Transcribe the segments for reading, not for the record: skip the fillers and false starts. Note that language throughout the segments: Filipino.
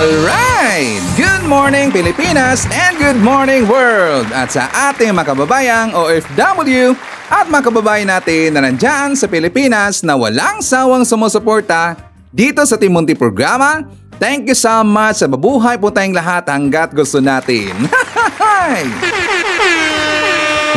Alright! Good morning Pilipinas and good morning world! At sa ating mga kababayang OFW at mga kababayan natin na nandyan sa Pilipinas na walang sawang sumusuporta dito sa Team Munti programa, thank you so much sa mabuhay po tayong lahat hanggat gusto natin.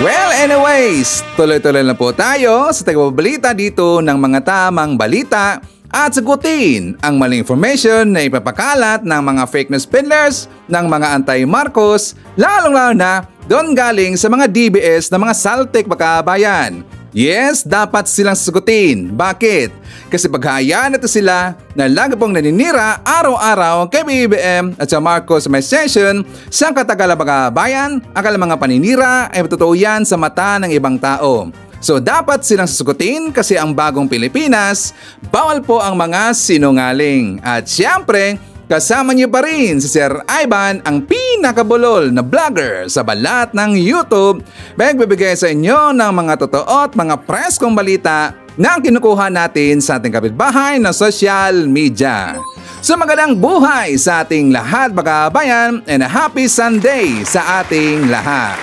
Well, anyways, tuloy-tuloy na po tayo sa tagapabalita dito ng mga tamang balita at sagutin ang maling information na ipapakalat ng mga fake news peddlers ng mga anti-Marcos, lalong-lalo na doon galing sa mga DBS na mga saltik makabayan. Yes, dapat silang sagutin. Bakit? Kasi paghahayaan ito sila na lagi pong naninira araw-araw kay BBM at sa Marcos may session sa katagalan makabayan, akala mga paninira ay totoo yan sa mata ng ibang tao. So dapat silang sasagutin kasi ang bagong Pilipinas, bawal po ang mga sinungaling. At siyempre, kasama niyo pa rin si Sir Ivan, ang pinakabulol na vlogger sa balat ng YouTube. Magbibigay sa inyo ng mga totoo at mga preskong balita na kinukuha natin sa ating kapitbahay na social media. So magandang buhay sa ating lahat mga kabayan and a happy Sunday sa ating lahat.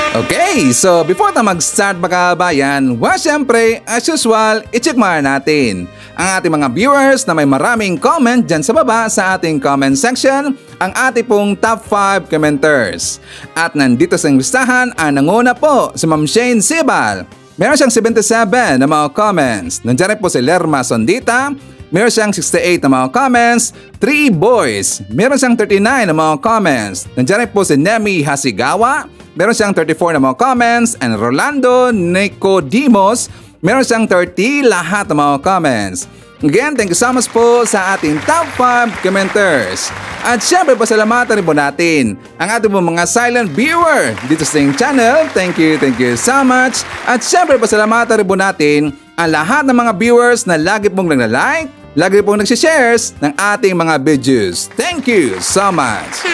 Okay, so before tayo mag-start mga kabayan, syempre, as usual, i-check muna natin ang ating mga viewers na may maraming comment dyan sa baba sa ating comment section, ang ating pong top 5 commenters. At nandito sa listahan, ang nanguna po si Ma'am Shane Sibal. Meron siyang 77 na mga comments. Nandiyan rin po si Lerma Sondita. Meron siyang 68 na mga comments. 3 boys. Meron siyang 39 na mga comments. Nandiyan rin po si Nemi Hasigawa. Meron siyang 34 na mga comments. And Rolando Nicodimos, meron siyang 30 lahat ng mga comments. Again, thank you so much po sa ating top 5 commenters. At syempre pasalamatan rin po natin ang ating po mga silent viewer dito sa ating channel. Thank you so much. At syempre pasalamatan rin po natin ang lahat ng mga viewers na lagi pong nagla-like, lagi pong nagsishares ng ating mga videos. Thank you so much.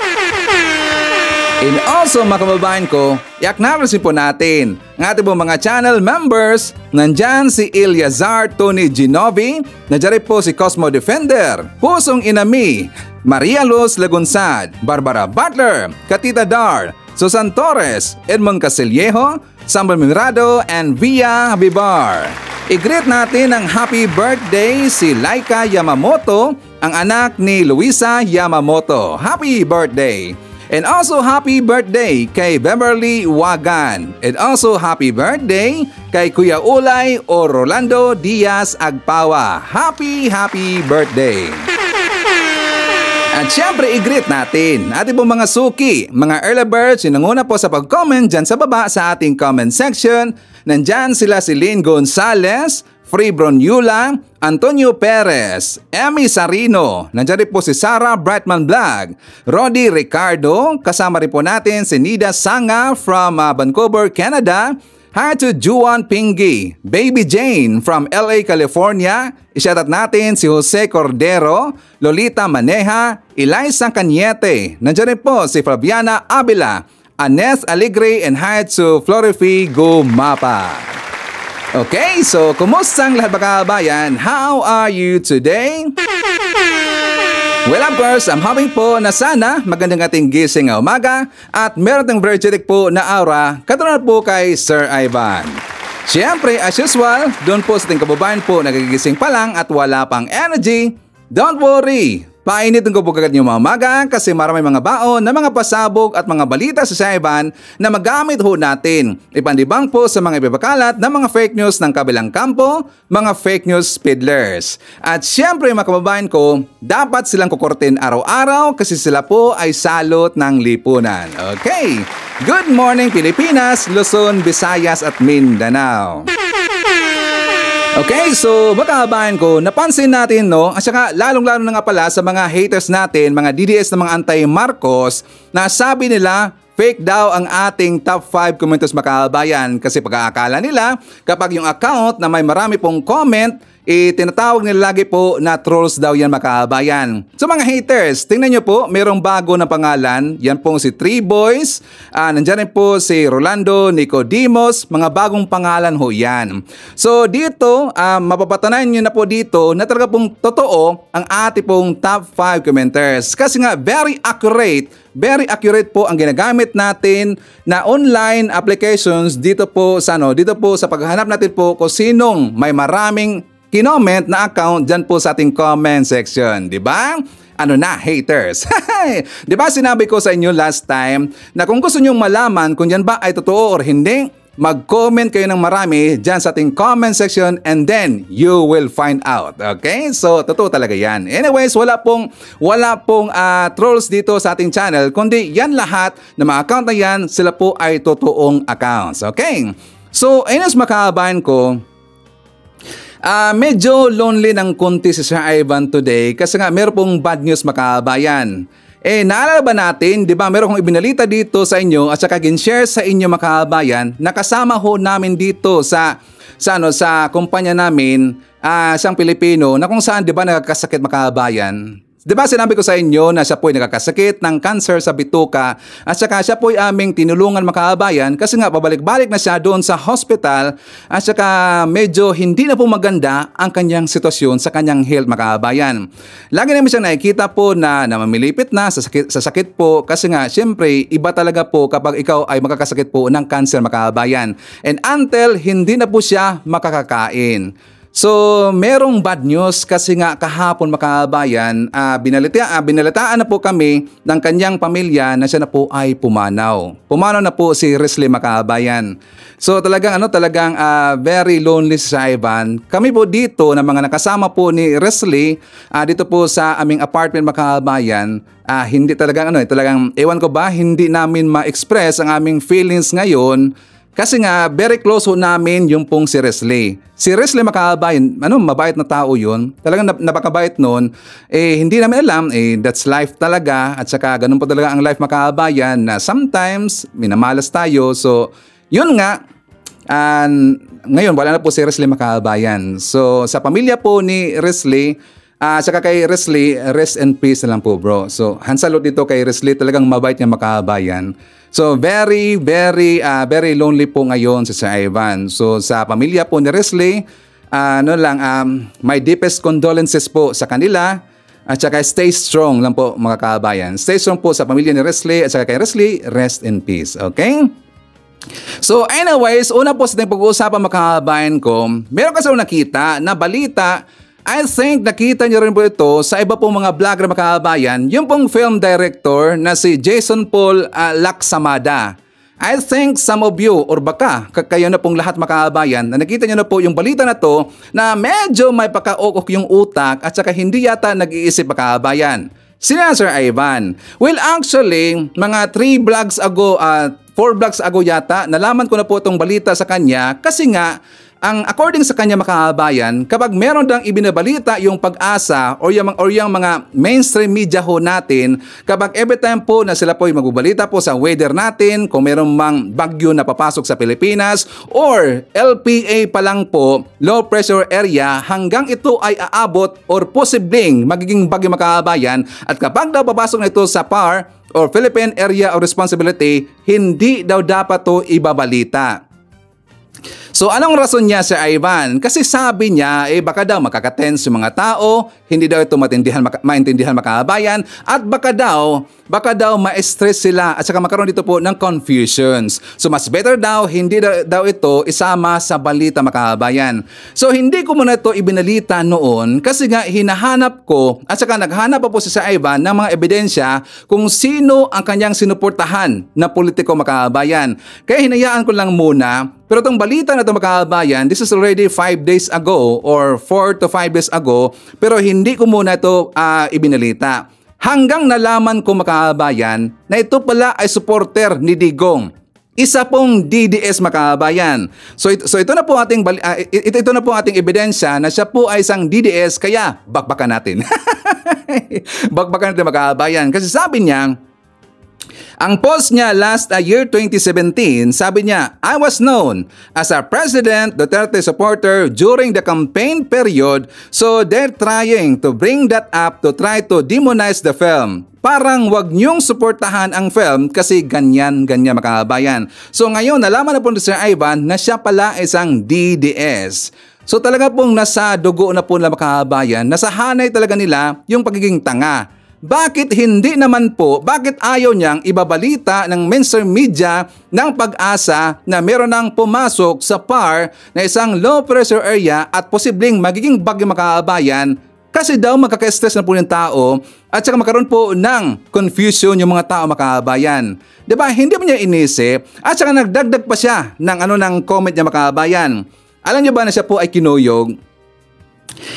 And also mga kababayan ko, i-acknowledge po natin ang ating mga channel members. Nandyan si Eliazar Tony Ginovi, nandiyan po si Cosmo Defender, Pusong Inami, Maria Luz Lagunsad, Barbara Butler, Katita Dar, Susan Torres, Edmond Casillejo, Samuel Mirado, and Via Habibar. I-greet natin ang happy birthday si Laika Yamamoto, ang anak ni Luisa Yamamoto. Happy birthday! And also happy birthday kay Beverly Wagan. And also happy birthday kay Kuya Ulay o Rolando Diaz Agpawa. Happy birthday! At syempre i-greet natin ating pong mga suki, mga early birds, yung nanguna po sa pag-comment dyan sa baba sa ating comment section. Nandyan sila si Lynn Gonzalez, Free Bronyula, Antonio Perez, Emmy Sarino, nandiyan rin po si Sarah Brightman Vlog, Rodi Ricardo, kasama rin po natin si Nida Sanga from Vancouver, Canada. Hi to Juan Pingi, Baby Jane from LA, California. I-shoutout natin si Jose Cordero, Lolita Maneja, Eliza Cañete, nandiyan rin po si Fabiana Avila, Anes Alegre, and hi to Florifi Gumapa. Okay, so kumusta ang lahat mga kabayan? How are you today? Well, of course, I'm hoping po na sana magandang ating gising ng umaga at meron tayong energetic po na aura katulad po kay Sir Ivan. Siyempre, as usual, doon po sa ating kababayan po nagigising pa lang at wala pang energy, don't worry. Painitin ko po kagad yung mga umaga kasi marami mga baon na mga pasabog at mga balita sa Saiban na magamit ho natin. Ipandibang po sa mga ibabakalat ng mga fake news ng kabilang kampo, mga fake news peddlers. At syempre mga kababayan ko, dapat silang kukurtin araw-araw kasi sila po ay salot ng lipunan. Okay, good morning Pilipinas, Luzon, Visayas at Mindanao. Okay, so mga kabayan ko, napansin natin at saka lalong-lalo na nga pala sa mga haters natin, mga DDS na mga anti-Marcos, na sabi nila fake daw ang ating top 5 commenters mga kabayan kasi pag-aakala nila kapag yung account na may marami pong comment, tinatawag nila lagi po na trolls daw yan mga kabayan. So mga haters, tingnan nyo po, merong bago na pangalan. Yan pong si Three Boys. Nandyan rin po si Rolando Nicodemos. Mga bagong pangalan ho yan. So dito, mapapatanayan nyo na po dito na talaga pong totoo ang ating pong top 5 commenters. Kasi nga very accurate po ang ginagamit natin na online applications dito po sa paghahanap natin po kung sinong may maraming kinoment na account dyan po sa ating comment section, di ba? Ano na, haters? Di ba sinabi ko sa inyo last time na kung gusto nyong malaman kung yan ba ay totoo or hindi, mag-comment kayo ng marami dyan sa ating comment section and then you will find out. Okay? So, totoo talaga yan. Anyways, wala pong trolls dito sa ating channel, kundi yan lahat na mga account na yan, sila po ay totoong accounts. Okay? So, ayun mga kabayan ko, medyo lonely ng konti si Sir Ivan today kasi nga meron pong bad news mga kabayan. Naalala ba natin, di ba meron kong ibinalita dito sa inyo at saka gin-share sa inyo mga kabayan na kasama ho namin dito sa kumpanya namin, isang Pilipino na kung saan di ba nagkasakit mga kabayan. Di ba sinabi ko sa inyo na siya po ay nagkakasakit ng cancer sa bituka at saka siya po ay aming tinulungan mga kabayan kasi nga pabalik-balik na siya doon sa hospital at saka medyo hindi na po maganda ang kanyang sitwasyon sa kanyang health mga kabayan. Lagi namin siyang nakikita po na mamilipit na sa sakit po kasi nga syempre iba talaga po kapag ikaw ay magkakasakit po ng cancer mga kabayan. And until hindi na po siya makakakain. So, merong bad news kasi nga kahapon mga kabayan, binalitaan na po kami ng kanyang pamilya na siya na po ay pumanaw. Pumanaw na po si Risley mga kabayan. So, talagang very lonely si Ivan. Kami po dito na mga nakasama po ni Risley dito po sa aming apartment mga kabayan, hindi talagang ewan ko ba, hindi namin ma-express ang aming feelings ngayon. Kasi nga, very close ho namin yung pong si Risley. Si Risley mga kabayan, mabait na tao yun. Talagang napakabait nun. Hindi namin alam, that's life talaga. At saka, ganun po talaga ang life mga kabayan na sometimes, minamalas tayo. So, yun nga, ngayon, wala na po si Risley mga kabayan. So, sa pamilya po ni Risley, saka kay Risley, rest and peace na lang po bro. So, hansalot dito kay Risley, talagang mabait niya mga kabayan. So, very lonely po ngayon si Sir Ivan. So, sa pamilya po ni Risley, my deepest condolences po sa kanila. At saka stay strong lang po mga kabayan. Stay strong po sa pamilya ni Risley at saka kay Risley, rest in peace. Okay? So, anyways, una po sa ating pag-uusapan mga kabayan ko, meron kasi nakita na balita. I think nakita niyo rin po ito sa iba pong mga vlogger mga kabayan, yung pong film director na si Jason Paul Laksamada. I think some of you or baka kayo na pong lahat mga kabayan na nakita niyo na po yung balita na to na medyo may pakaokok yung utak at saka hindi yata nag-iisip mga kabayan. Sina Sir Ivan. Well actually, mga 4 vlogs ago yata, nalaman ko na po itong balita sa kanya kasi nga, according sa kanya mga kabayan, kapag meron dang ibinabalita yung Pag-asa o yung mga mainstream media ho natin, kapag every time po na sila po ay magbabalita po sa weather natin, kung meron mang bagyo na papasok sa Pilipinas or LPA pa lang po, low pressure area, hanggang ito ay aabot or posibleng magiging bagyo mga kabayan, at kapag daw papasok na ito sa PAR or Philippine Area of Responsibility, hindi daw dapat to ibabalita. So anong rason niya si Ivan? Kasi sabi niya, baka daw makakatense yung mga tao, hindi daw ito maintindihan mga kabayan, at baka daw ma-stress sila at saka magkaroon dito po ng confusions. So mas better daw, hindi daw ito isama sa balita mga kabayan. So hindi ko muna ito ibinalita noon kasi nga hinahanap ko at saka naghanap pa po si Ivan ng mga ebidensya kung sino ang kanyang sinuportahan na politiko mga kabayan. Kaya hinayaan ko lang muna. Pero itong balita na ito mga kabayan, this is already 5 days ago or 4 to 5 days ago, pero hindi ko muna ito ibinalita. Hanggang nalaman ko mga kabayan na ito pala ay supporter ni Digong. Isa pong DDS mga kabayan. So ito na po ating ebidensya na siya po ay isang DDS, kaya bakbakan natin. Bakbakan natin mga kabayan. Kasi sabi niya, Ang post niya last year 2017, sabi niya, I was known as a President Duterte supporter during the campaign period, so they're trying to bring that up to try to demonize the film. Parang wag niyong suportahan ang film kasi ganyan mga kababayan. So ngayon nalaman na po ni Sir Ivan na siya pala isang DDS. So talaga pong nasa dugo na po na mga kababayan, nasa hanay talaga nila yung pagiging tanga. Bakit hindi naman po, bakit ayaw niyang ibabalita ng mainstream media ng Pag-asa na meron nang pumasok sa PAR na isang low pressure area at posibleng magiging bagyo makaabayan kasi daw magkaka-stress na po yung tao at saka magkaroon po ng confusion yung mga tao makaabayan. Diba? Hindi mo niya inisip at saka nagdagdag pa siya ng comment niya makaabayan. Alam niyo ba na siya po ay kinuyog?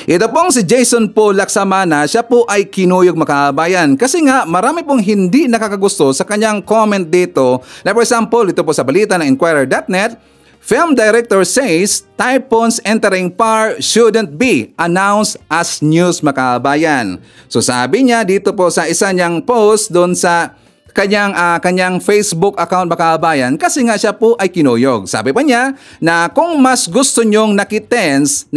Ito pong si Jason po Laksamana, siya po ay kinuyog makabayan kasi nga marami pong hindi nakakagusto sa kanyang comment dito. Like for example, ito po sa balita ng Inquirer.net, film director says typhoons entering PAR shouldn't be announced as news makabayan. So sabi niya dito po sa isa niyang post doon sa kanyang Facebook account makabayan kasi nga siya po ay kinuyog. Sabi pa niya na kung mas gusto nyong nakitens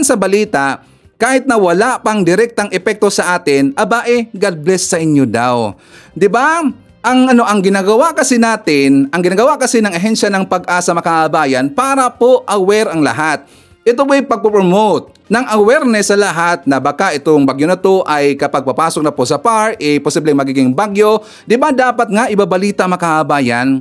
sa balita kahit na wala pang direktang epekto sa atin, God bless sa inyo daw. 'Di ba? Ang ginagawa kasi ng ahensya ng Pag-asa makabayan para po aware ang lahat. Ito po ay pagpo-promote ng awareness sa lahat na baka itong bagyo na to ay kapag papasok na po sa PAR, posibleng magiging bagyo. Di ba dapat nga ibabalita makahabayan?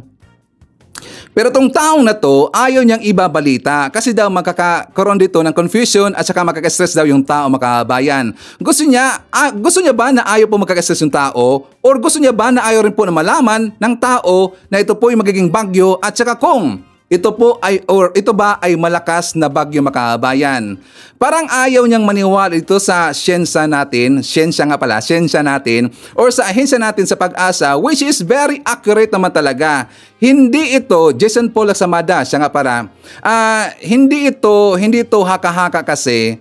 Pero itong taong na to, ayaw niyang ibabalita kasi daw magkakaroon dito ng confusion at saka magkaka-stress daw yung tao makahabayan. Gusto niya ba na ayaw po magkaka-stress yung tao? Or gusto niya ba na ayaw rin po na malaman ng tao na ito po ay magiging bagyo at saka kung ito ba ay malakas na bagyo makabayan? Parang ayaw niyang maniwala ito sa siyensya natin or sa ahensya natin sa Pag-asa, which is very accurate naman talaga. Hindi ito, Jason Paul Laksamana, siya nga para, hindi ito haka-haka kasi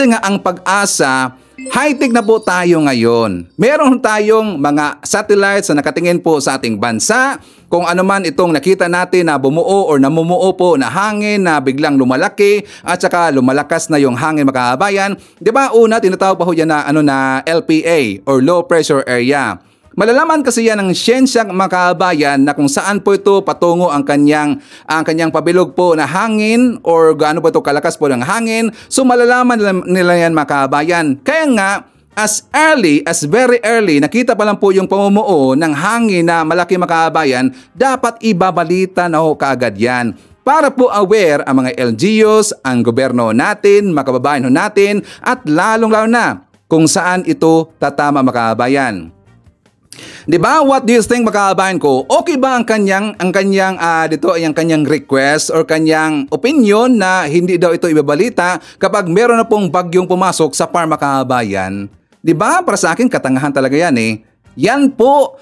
nga ang Pag-asa, high-tech na po tayo ngayon. Meron tayong mga satellites na nakatingin po sa ating bansa. Kung ano man itong nakita natin na bumuo or namumuo po na hangin na biglang lumalaki at saka lumalakas na yung hangin makabayan. Di ba una tinatawag pa ho yan na LPA or low pressure area. Malalaman kasi yan ng siyensyang makabayan na kung saan po ito patungo ang kanyang pabilog po na hangin or gaano po ito kalakas po ng hangin. So malalaman nila yan makabayan. Kaya nga, very early, nakita pa lang po yung pamumuo ng hangin na malaki makabayan, dapat ibabalita na ho kaagad yan. Para po aware ang mga LGUs, ang gobyerno natin, mga kababayan natin, at lalong-lalo na kung saan ito tatama makabayan. Diba? What do you think makabayan ko? Okay ba ang kanyang request or kanyang opinion na hindi daw ito ibabalita kapag meron na pong bagyong pumasok sa PAR makabayan? Diba? Para sa akin katangahan talaga yan eh. Yan po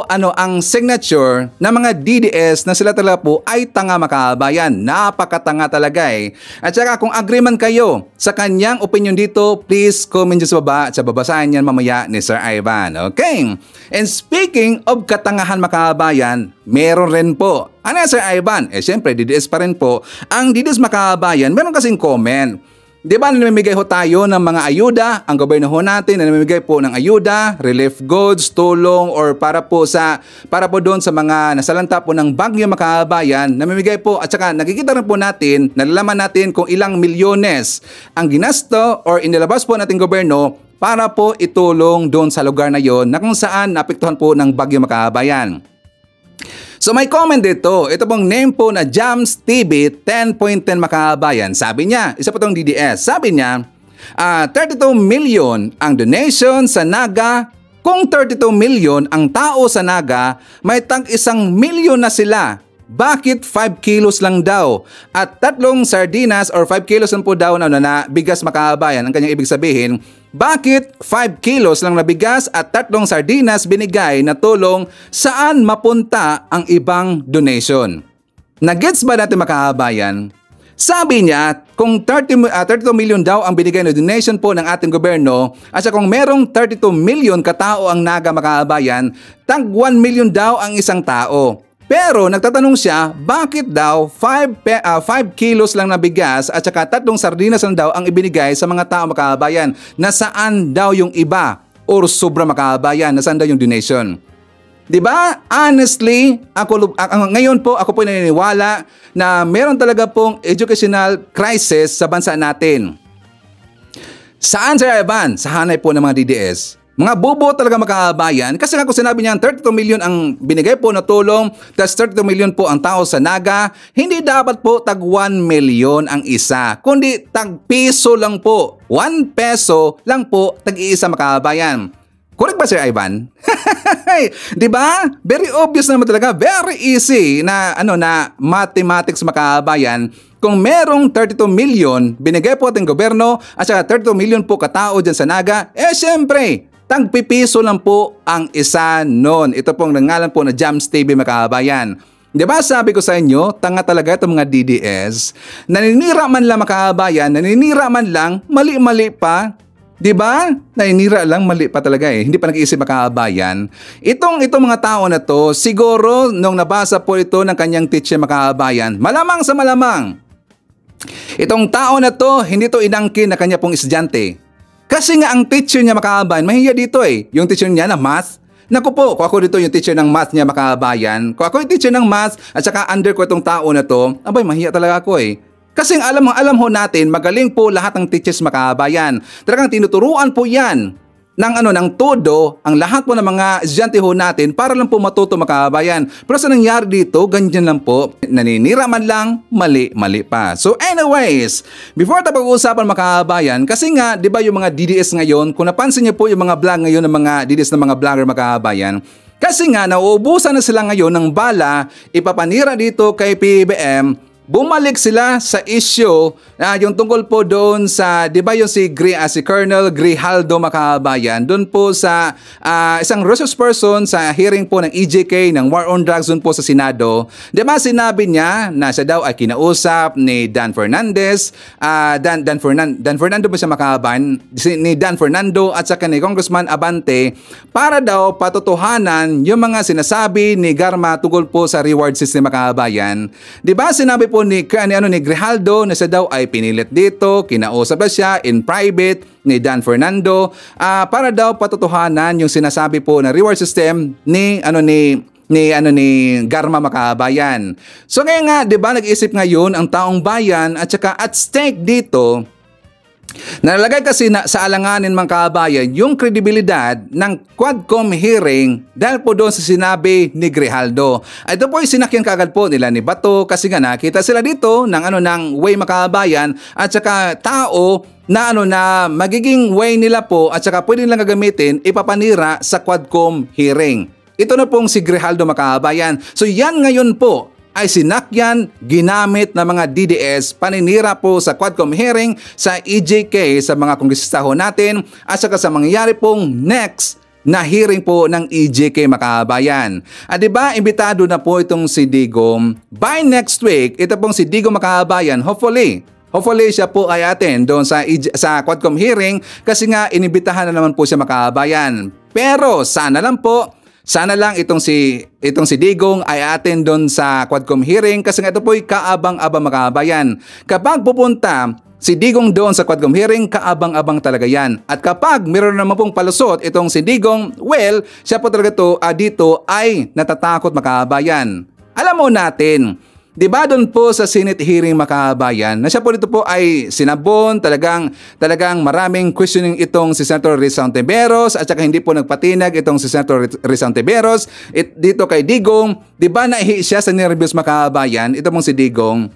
ang signature ng mga DDS na sila talaga po ay tanga makabayan. Napakatanga talaga eh. At saka kung agree man kayo sa kanyang opinion dito, please comment dyan sa baba at sa babasahin yan mamaya ni Sir Ivan. Okay? And speaking of katangahan makabayan, meron rin po. Ano Sir Ivan? Siyempre DDS pa rin po. Ang DDS makabayan, meron kasing comment. Di ba namimigay ho tayo ng mga ayuda, ang gobyerno ho natin na namimigay po ng ayuda, relief goods, tulong, or para po doon sa mga nasalanta po ng bagyo makabayan, namimigay po at saka nakikita rin po natin, nalalaman natin kung ilang milyones ang ginasto or inilabas po nating gobyerno para po itulong doon sa lugar na yon na kung saan naapektuhan po ng bagyo makabayan. So may comment dito, ito pong name po na Jams TV 10.10 makabayan. Sabi niya, isa pa itong DDS, sabi niya, 32 million ang donation sa Naga. Kung 32 million ang tao sa Naga, may tag 1 milyon na sila. Bakit 5 kilos lang daw? At 3 sardinas or 5 kilos lang po daw na bigas makabayan. Ang kanyang ibig sabihin, bakit 5 kilos lang na bigas at 3 sardinas binigay na tulong, saan mapunta ang ibang donation? Nagets ba natin makabayan? Sabi niya, kung 32 million daw ang binigay na donation po ng ating gobyerno, at kung merong 32 million katao ang Naga mga kababayan, tag 1 million daw ang isang tao. Pero nagtatanong siya, bakit daw 5 kilos lang na bigas at saka 3 sardinas lang daw ang ibinigay sa mga tao mga kababayan? Nasaan daw yung iba or sobra mga kababayan? Nasaan daw yung donation? Diba? Honestly, ngayon po ako po naniniwala na meron talaga pong educational crisis sa bansa natin. Saan Sir Ivan? Sa hanay po ng mga DDS. Mga bobo talaga makakabayan kasi nga kung sinabi niya 32 million ang binigay po na tulong, tas 32 million po ang tao sa Naga, hindi dapat po tag 1 million ang isa, kundi tag piso lang po. 1 peso lang po tag-iisa makakabayan. Correct ba Sir Ivan? Diba? Very obvious naman talaga. Very easy na na mathematics makakabayan. Kung merong 32 million binigay po ating gobyerno at saka 32 million po katao dyan sa Naga, syempre, tagpipiso lang po ang isa nun. Ito pong nangalan po na Jams TV makakabayan. Diba sabi ko sa inyo, tanga talaga itong mga DDS. Naninira man lang makakabayan, naninira man lang, mali-mali pa. Diba? Nainira lang, mali pa talaga Hindi pa nag-iisip makakabayan. Itong mga tao na to, siguro nung nabasa po ito ng kanyang teacher makakabayan, malamang sa malamang, itong tao na to, hindi to inangkin na kanya pong estudyante. Kasi nga ang teacher niya makakabayan, mahiya dito Yung teacher niya na math. Naku po, kung ako dito yung teacher ng math niya makakabayan, kung ako yung teacher ng math at saka under ko itong tao na to, abay, mahiya talaga ako Kasi alam ho natin, magaling po lahat ng teachers makakabayan. Talagang tinuturuan po yan ng todo ang lahat po ng mga estudyante ho natin para lang po matuto makakabayan. Pero sa nangyari dito, ganyan lang po. Naninira man lang, mali pa. So anyways, before tayo pag-uusapan makakabayan, kasi nga, di ba yung mga DDS ngayon, kung napansin niyo po yung mga vlog ngayon ng mga DDS ng mga vlogger makakabayan, kasi nga, nauubusan na sila ngayon ng bala, ipapanira dito kay PBBM. Bumalik sila sa issue yung tungkol po doon sa, di ba yung si Colonel Grijaldo makakabayan, doon po sa isang resource person sa hearing po ng EJK ng War on Drugs doon po sa Senado. Di ba sinabi niya na siya daw ay kinausap ni Dan Fernandez, Dan Fernando ba siya makakabayan? Ni Dan Fernando at saka ni Congressman Abante para daw patotohanan yung mga sinasabi ni Garma tungkol po sa reward system makakabayan. Di ba sinabi po ni Grijaldo na siya daw ay pinilit dito, kinausap na siya in private ni Dan Fernando para daw patotohanan yung sinasabi po na reward system ni Garma makakabayan. So ngayon nga, 'di ba, nag-isip ngayon ang taong bayan at saka at stake dito. Nalagay kasi sa alanganin mga kabayan yung kredibilidad ng Quadcom hearing dahil po doon sa sinabi ni Grijaldo. Ito po yung sinakyan kagad po nila ni Bato kasi nga nakita sila dito ng way mga kabayan at saka tao na na magiging way nila po at saka pwede nilang gagamitin ipapanira sa Quadcom hearing. Ito na pong si Grijaldo mga kabayan. So yan ngayon po ay sinakyan, ginamit ng mga DDS, paninira po sa Quadcom hearing sa EJK sa mga kongresista ho natin at saka sa mangyayari pong next na hearing po ng EJK makakabayan. At diba, imbitado na po itong si Digong. By next week, ito pong si Digong makakabayan, hopefully siya po ay attend doon sa Quadcom hearing kasi nga inibitahan na naman po siya makakabayan. Pero sana lang itong si Digong ay attend doon sa Quadcom hearing kasi nga ito po'y kaabang-abang makakabayan. Kapag pupunta si Digong doon sa Quadcom hearing, kaabang-abang talaga yan. At kapag meron naman pong palusot itong si Digong, well, siya po talaga dito ay natatakot makakabayan. Alam mo natin, di ba doon po sa Senate hearing makakabayan, na siya po dito po ay sinabon, talagang maraming questioning itong si Senator Risa Hontiveros at saka hindi po nagpatinag itong si Senator Risa Hontiveros. Dito kay Digong, di ba naihi siya sa nervyos makakabayan, ito pong si Digong.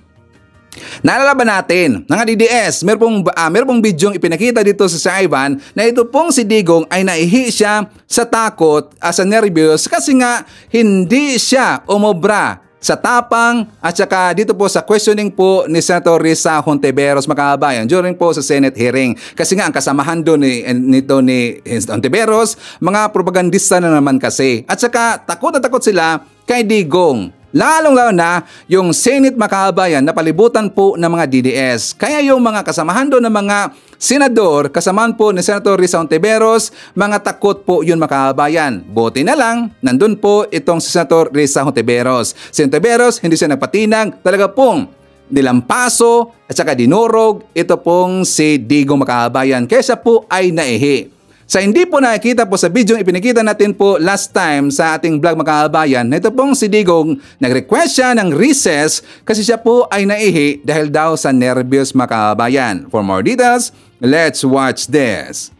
Naalala ba natin, mga DDS, meron pong bidyong ipinakita dito sa Sir Ivan na ito pong si Digong ay naihi siya sa takot, sa nervyos kasi nga hindi siya umobra sa tapang at saka dito po sa questioning po ni Senator Risa Hontiveros makakabayan during po sa Senate hearing. Kasi nga ang kasamahan doon ni Hontiveros, mga propagandista na naman kasi. At saka takot na takot sila kay Digong. Lalong-lalo na yung Senate makabayan na palibutan po ng mga DDS. Kaya yung mga kasamahan doon ng mga senador, kasamahan po ni Senator Risa Hontiveros, mga takot po yun makabayan. Buti na lang, nandun po itong si Senator Risa Hontiveros. Si Hontiveros, hindi siya nagpatinag, talaga pong nilampaso at saka dinurog ito pong si Digong makabayan. Kaya siya po ay naihi. Sa hindi po nakikita po sa video ipinakita natin po last time sa ating vlog makabayan, na ito pong si Digong nag-request siya ng recess kasi siya po ay naihi dahil daw sa nervyos makabayan. For more details, let's watch this.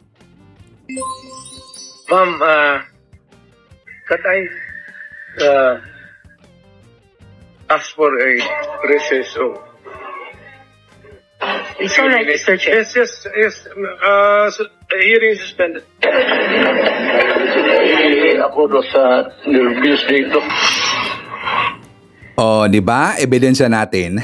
Ma'am, can I ask for a recess? It's all right, Mr. Chair. Yes. Hearing suspended. Ako do sa nervous dito. Oh, di ba? Ebidensya natin.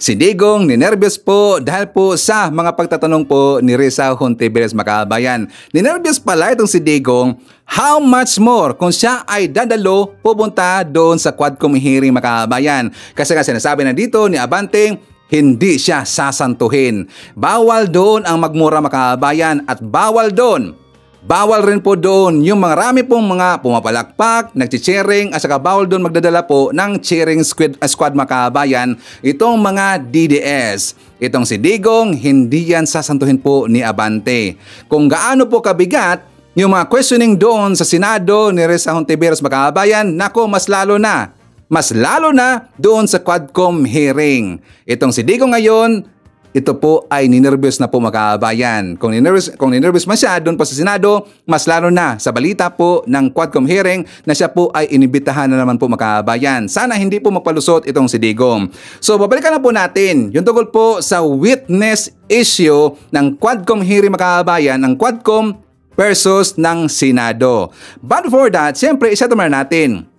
Si Digong ninervyos po dahil po sa mga pagtatanong po ni Risa Hontiveros makabayan. Ninervyos pala itong si Digong, how much more kung siya ay dadalo pupunta doon sa Quadcom hearing makabayan. Kasi nga sinasabi na dito ni Abante, hindi siya sasantuhin. Bawal doon ang magmura makabayan at bawal doon. Bawal rin po doon yung mga rami pong mga pumapalakpak, nagchichering at saka bawal doon magdadala po ng cheering squad makabayan itong mga DDS. Itong si Digong, hindi yan sasantuhin po ni Abante. Kung gaano po kabigat yung mga questioning doon sa Senado ni Risa Hontiveros makabayan, nako mas lalo na doon sa Quadcom hearing. Itong si Digong ngayon, ito po ay ninervyos na po makabayan. Kung ninervyos man siya doon po sa Senado, mas lalo na sa balita po ng Quadcom hearing na siya po ay inibitahan na naman po makabayan. Sana hindi po magpalusot itong si Digong. So babalikan na po natin yung tungkol po sa witness issue ng Quadcom hearing makabayan, ng Quadcom versus ng Senado. But before that, siyempre isa naman natin.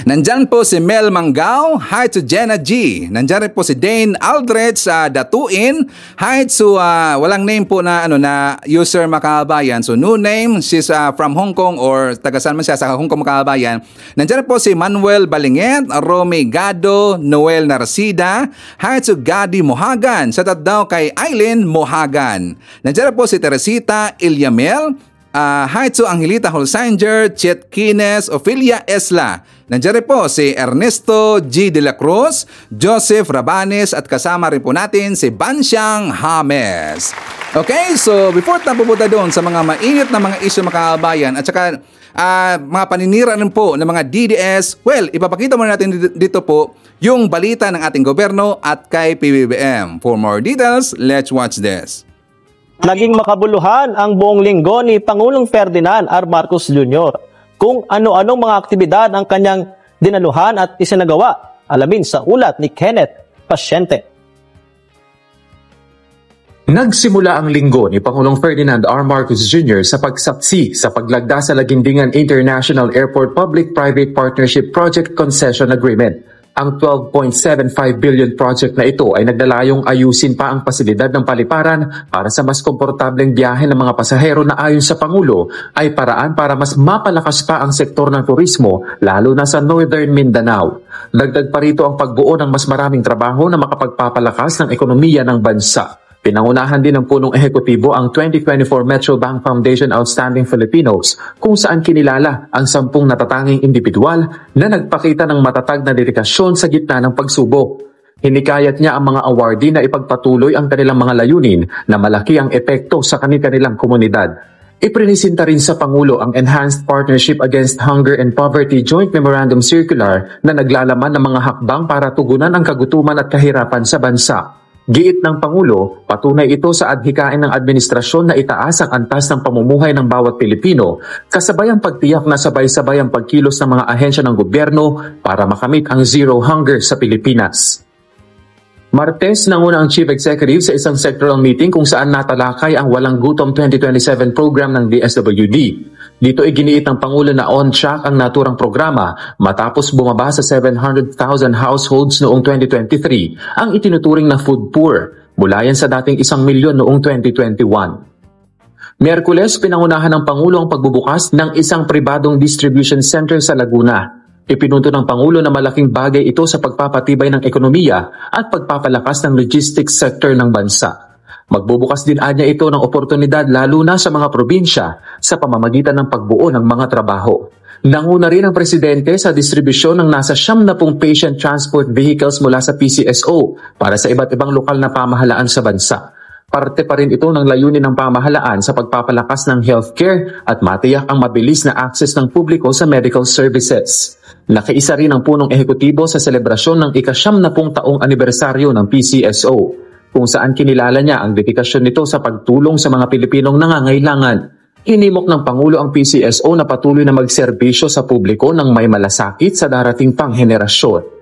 Nandyan po si Mel Manggao, hi to Jenna G. Nandyan rin po si Dane Aldrich sa Datuin, hi to walang name po na na user makabayan. So no name, she's from Hong Kong or tagasan man siya sa Hong Kong makabayan. Nandyan rin po si Manuel Balinget, Romy Gado, Noel Narcida, hi to Gadi Mohagan. Shout out daw kay Aileen Mohagan. Nandyan rin po si Teresita Ilyamel, hi to Angelita Holsinger, Chet Kines, Ophelia Esla. Nandiyan rin po si Ernesto G. De La Cruz, Joseph Rabanes at kasama rin po natin si Bansyang James. Okay, so before tayo pupunta doon sa mga mainit na mga issue makabayan at saka mga paninira rin po ng mga DDS, well, ipapakita muna natin dito po yung balita ng ating gobyerno at kay PBBM. For more details, let's watch this. Naging makabuluhan ang buong linggo ni Pangulong Ferdinand R. Marcos Jr. kung ano-anong mga aktibidad ang kanyang dinaluhan at isinagawa. Alamin sa ulat ni Kenneth Pasyente. Nagsimula ang linggo ni Pangulong Ferdinand R. Marcos Jr. sa pagsaksi sa paglagda sa Lagindingan International Airport Public-Private Partnership Project Concession Agreement. Ang 12.75 billion project na ito ay naglalayong ayusin pa ang pasilidad ng paliparan para sa mas komportableng biyahe ng mga pasahero na ayon sa Pangulo ay paraan para mas mapalakas pa ang sektor ng turismo lalo na sa Northern Mindanao. Dagdag pa rito ang pagbuo ng mas maraming trabaho na makapagpapalakas ng ekonomiya ng bansa. Pinangunahan din ng punong ehekutibo ang 2024 Metro Bank Foundation Outstanding Filipinos kung saan kinilala ang 10 natatanging individual na nagpakita ng matatag na dedikasyon sa gitna ng pagsubok. Hinikayat niya ang mga awardee na ipagpatuloy ang kanilang mga layunin na malaki ang epekto sa kanilang komunidad. Iprinisinta rin sa Pangulo ang Enhanced Partnership Against Hunger and Poverty Joint Memorandum Circular na naglalaman ng mga hakbang para tugunan ang kagutuman at kahirapan sa bansa. Giit ng Pangulo, patunay ito sa adhikain ng administrasyon na itaas ang antas ng pamumuhay ng bawat Pilipino, kasabay ang pagtiyak na sabay-sabay ang pagkilos ng mga ahensya ng gobyerno para makamit ang zero hunger sa Pilipinas. Martes, nanguna ang Chief Executive sa isang sectoral meeting kung saan natalakay ang Walang Gutom 2027 program ng DSWD. Dito iginiit ng Pangulo na on track ang naturang programa matapos bumaba sa 700,000 households noong 2023 ang itinuturing na food poor, mula yan sa dating 1 milyon noong 2021. Miyerkules, pinangunahan ng Pangulo ang pagbubukas ng isang pribadong distribution center sa Laguna. Ipinunto ng Pangulo na malaking bagay ito sa pagpapatibay ng ekonomiya at pagpapalakas ng logistics sector ng bansa. Magbubukas din anya ito ng oportunidad lalo na sa mga probinsya sa pamamagitan ng pagbuo ng mga trabaho. Nanguna rin ang Presidente sa distribusyon ng nasa 70 patient transport vehicles mula sa PCSO para sa iba't ibang lokal na pamahalaan sa bansa. Parte pa rin ito ng layunin ng pamahalaan sa pagpapalakas ng healthcare at matiyak ang mabilis na access ng publiko sa medical services. Nakiisa rin ang punong ehekutibo sa selebrasyon ng ika-70 taong anibersaryo ng PCSO, kung saan kinilala niya ang dedikasyon nito sa pagtulong sa mga Pilipinong nangangailangan. Hinimok ng Pangulo ang PCSO na patuloy na magserbisyo sa publiko ng may malasakit sa darating pang henerasyon.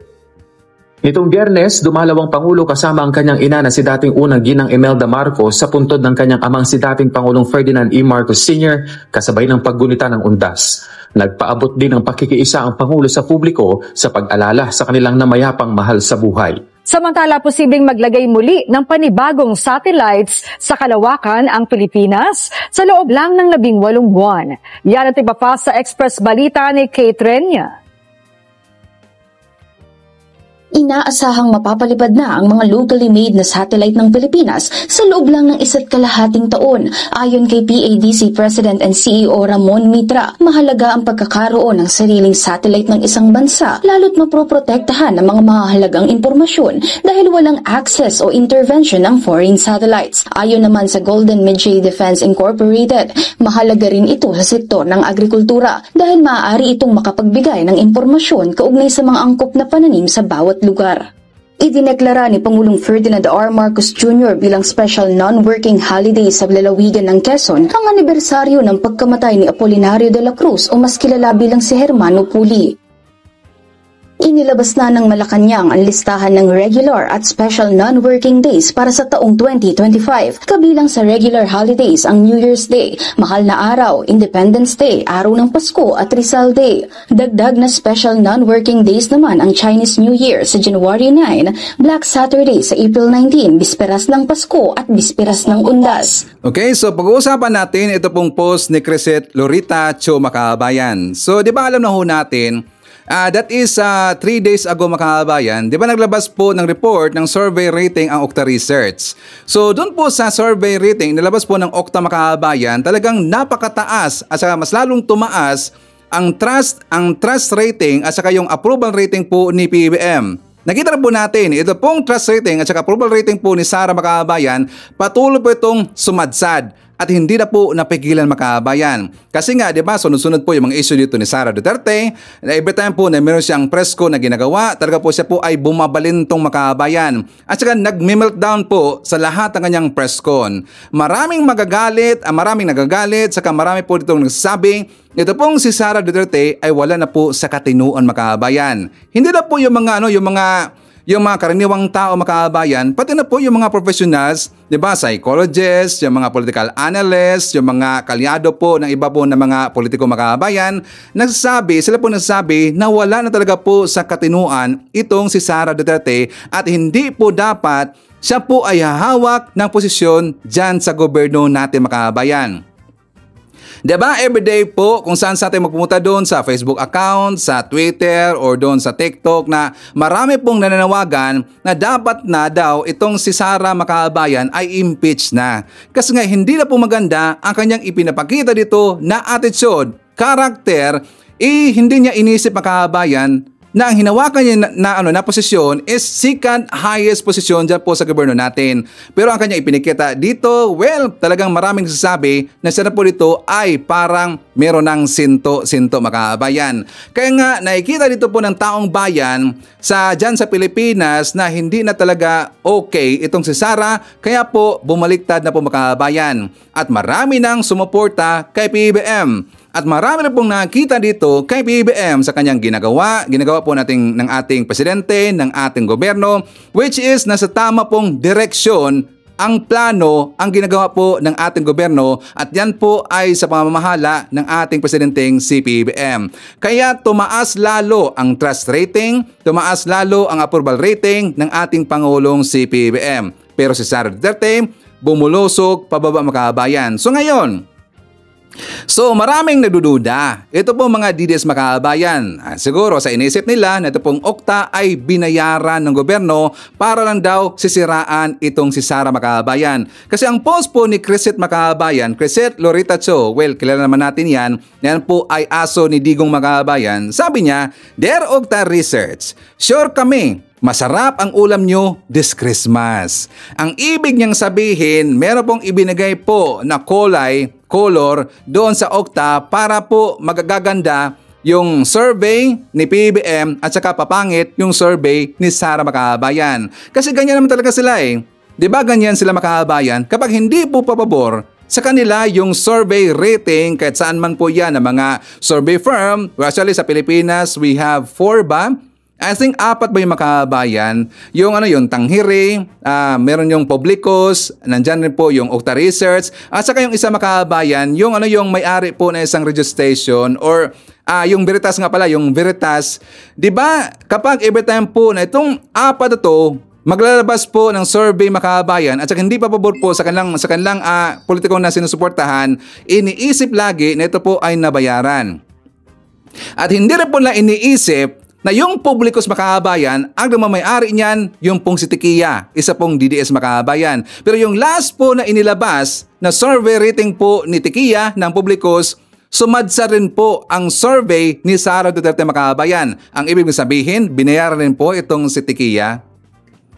Nitong Biyernes, dumalaw ang Pangulo kasama ang kanyang ina na si dating unang ginang Imelda Marcos sa puntod ng kanyang amang si dating Pangulong Ferdinand E. Marcos Sr. kasabay ng paggunita ng undas. Nagpaabot din ng pakikiisa ang Pangulo sa publiko sa pag-alala sa kanilang namayapang mahal sa buhay. Samantala, posibleng maglagay muli ng panibagong satellites sa kalawakan ang Pilipinas sa loob lang ng 18 buwan. Yan ang tiba sa Express Balita ni Kate Renya. Inaasahang mapapalipad na ang mga locally made na satellite ng Pilipinas sa loob lang ng 1.5 taon. Ayon kay PADC President and CEO Ramon Mitra, mahalaga ang pagkakaroon ng sariling satellite ng isang bansa, lalo't maproprotektahan ng mga mahalagang impormasyon dahil walang access o intervention ng foreign satellites. Ayon naman sa Golden Midway Defense Incorporated, mahalaga rin ito sa sektor ng agrikultura dahil maaari itong makapagbigay ng impormasyon kaugnay sa mga angkop na pananim sa bawat lugar. Idineklara ni Pangulong Ferdinand R. Marcos Jr. bilang special non-working holiday sa lalawigan ng Quezon ang anibersaryo ng pagkamatay ni Apolinario de la Cruz o mas kilala bilang si Hermano Puli. Inilabas na ng Malacanang ang listahan ng regular at special non-working days para sa taong 2025. Kabilang sa regular holidays ang New Year's Day, Mahal na Araw, Independence Day, Araw ng Pasko at Rizal Day. Dagdag na special non-working days naman ang Chinese New Year sa January 9, Black Saturday sa April 19, Bisperas ng Pasko at Bisperas ng Undas. Okay, so pag-uusapan natin ito pong post ni Crisette Lorita Cho Makabayan. So, di ba alam na ho natin, that is 3 days ago mga kabayan, di ba naglabas po ng report ng survey rating ang Okta Research. So doon po sa survey rating, nilabas po ng Okta mga kabayan, talagang napakataas at saka mas lalong tumaas ang trust rating at saka yung approval rating po ni PBBM. Nakita na po natin, ito pong trust rating at saka approval rating po ni Sara mga kabayan, patuloy po itong sumadsad. At hindi na po napigilan makabayan. Kasi nga, di ba, sunod-sunod po yung mga issue dito ni Sara Duterte. Every time po na meron siyang presko na ginagawa, talaga po siya po ay bumabalintong makabayan. At saka nag-meltdown po sa lahat ng kanyang preskon. Maraming nagagalit, saka marami po dito nagsasabi, ito pong si Sara Duterte ay wala na po sa katinuan makabayan. Hindi na po yung mga karaniwang tao makabayan, pati na po yung mga professionals, di ba, psychologists, yung mga political analysts, yung mga kalyado po ng iba po ng mga politiko makabayan, sila po nagsasabi na wala na talaga po sa katinuan itong si Sara Duterte at hindi po dapat siya po ay hahawak ng posisyon dyan sa gobyerno natin makabayan. Diba, everyday po kung saan sa atin magpumunta doon sa Facebook account, sa Twitter, or doon sa TikTok na marami pong nananawagan na dapat na daw itong si Sara Makabayan ay impeach na. Kasi nga hindi na po maganda ang kanyang ipinapakita dito na attitude, karakter, hindi niya inisip Makabayan na ang hinawakan niya na posisyon is second highest posisyon dyan po sa gobyerno natin. Pero ang kanya ipinikita dito, well, talagang maraming sasabi na siya na po dito ay parang meron ng sinto makabayan. Kaya nga, nakikita dito po ng taong bayan dyan sa Pilipinas na hindi na talaga okay itong si Sara, kaya po bumaliktad na po makabayan. At marami nang sumuporta kay PBBM. At marami na pong nakita dito kay PBBM sa kanyang ginagawa po ng ating presidente, ng ating gobyerno, which is nasa tama pong direksyon ang plano, ang ginagawa po ng ating gobyerno at yan po ay sa pamamahala ng ating presidenteng si PBBM. Kaya tumaas lalo ang trust rating, tumaas lalo ang approval rating ng ating Pangulong si PBBM. Pero si Sara Duterte, bumulusok pababa makabayan. So ngayon, So maraming nagdududa. Ito po mga DDS makabayan. Siguro sa inisip nila na ito pong okta ay binayaran ng gobyerno para lang daw sisiraan itong si Sara Makabayan. Kasi ang post po ni Crisette Makabayan, Crisette Lorita Cho, well kilala naman natin yan, yan po ay aso ni Digong Makabayan. Sabi niya, Dear Okta Research, sure kami, masarap ang ulam nyo this Christmas. Ang ibig niyang sabihin, meron pong ibinigay po na color doon sa okta para po magaganda yung survey ni PBBM at saka papangit yung survey ni Sara Makabayan. Kasi ganyan naman talaga sila eh. Diba ganyan sila Makabayan? Kapag hindi po papabor sa kanila yung survey rating kahit saan man po yan ng mga survey firm, actually sa Pilipinas we have 4 ba? I think 4 ba yung Makabayan? Yung yung Tanghiri, meron yung Publicos, nandyan rin po yung Okta Research, at saka yung isa Makabayan, yung yung may-ari po na isang radio station or yung Veritas nga pala, yung Veritas. 'Di ba? Kapag every time po na itong 4 na to maglalabas po ng survey Makabayan at saka hindi pa pabor po sa kanilang politiko na sinusuportahan, iniisip lagi na ito po ay nabayaran. At hindi rin po na iniisip na yung Publicos Makabayan, ang nagmamay-ari niyan, yung pong si Tikia, isa pong DDS Makabayan. Pero yung last po na inilabas na survey rating po ni Tikia ng Publicos, sumadsa rin po ang survey ni Sara Duterte Makabayan. Ang ibig sabihin, binayaran rin po itong si Tikia.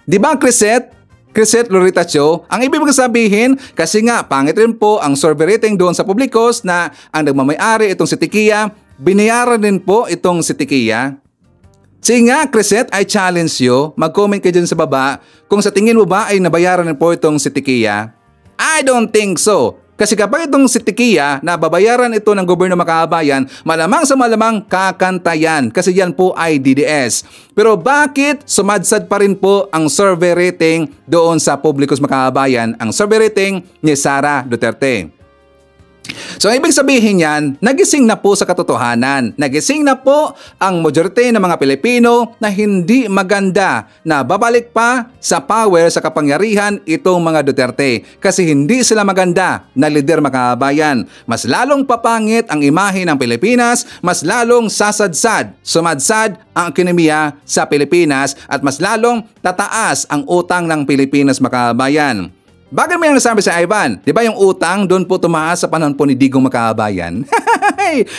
Di ba Crisette Lorita Cho, ang ibig sabihin, kasi nga pangit rin po ang survey rating doon sa Publicos na ang nagmamay-ari itong si Tikia, binayaran din po itong si Tikia. Sige nga, Crisette, I challenge you. Mag-comment ka dyan sa baba kung sa tingin mo ba ay nabayaran na po itong si Tikia. I don't think so. Kasi kapag itong si Tikia, nababayaran ito ng gobyerno Makabayan, malamang sa malamang kakantayan kasi yan po ay DDS. Pero bakit sumadsad pa rin po ang survey rating doon sa Publicos Makabayan, ang survey rating ni Sara Duterte? So, ibig sabihin yan, nagising na po sa katotohanan. Nagising na po ang majority ng mga Pilipino na hindi maganda na babalik pa sa power, sa kapangyarihan itong mga Duterte. Kasi hindi sila maganda na lider Makabayan. Mas lalong papangit ang imahe ng Pilipinas, mas lalong sumadsad ang ekonomiya sa Pilipinas at mas lalong tataas ang utang ng Pilipinas Makabayan. Bakit may nasabi sa Ivan? Di ba yung utang doon po tumaas sa panahon po ni Digong Makabayan?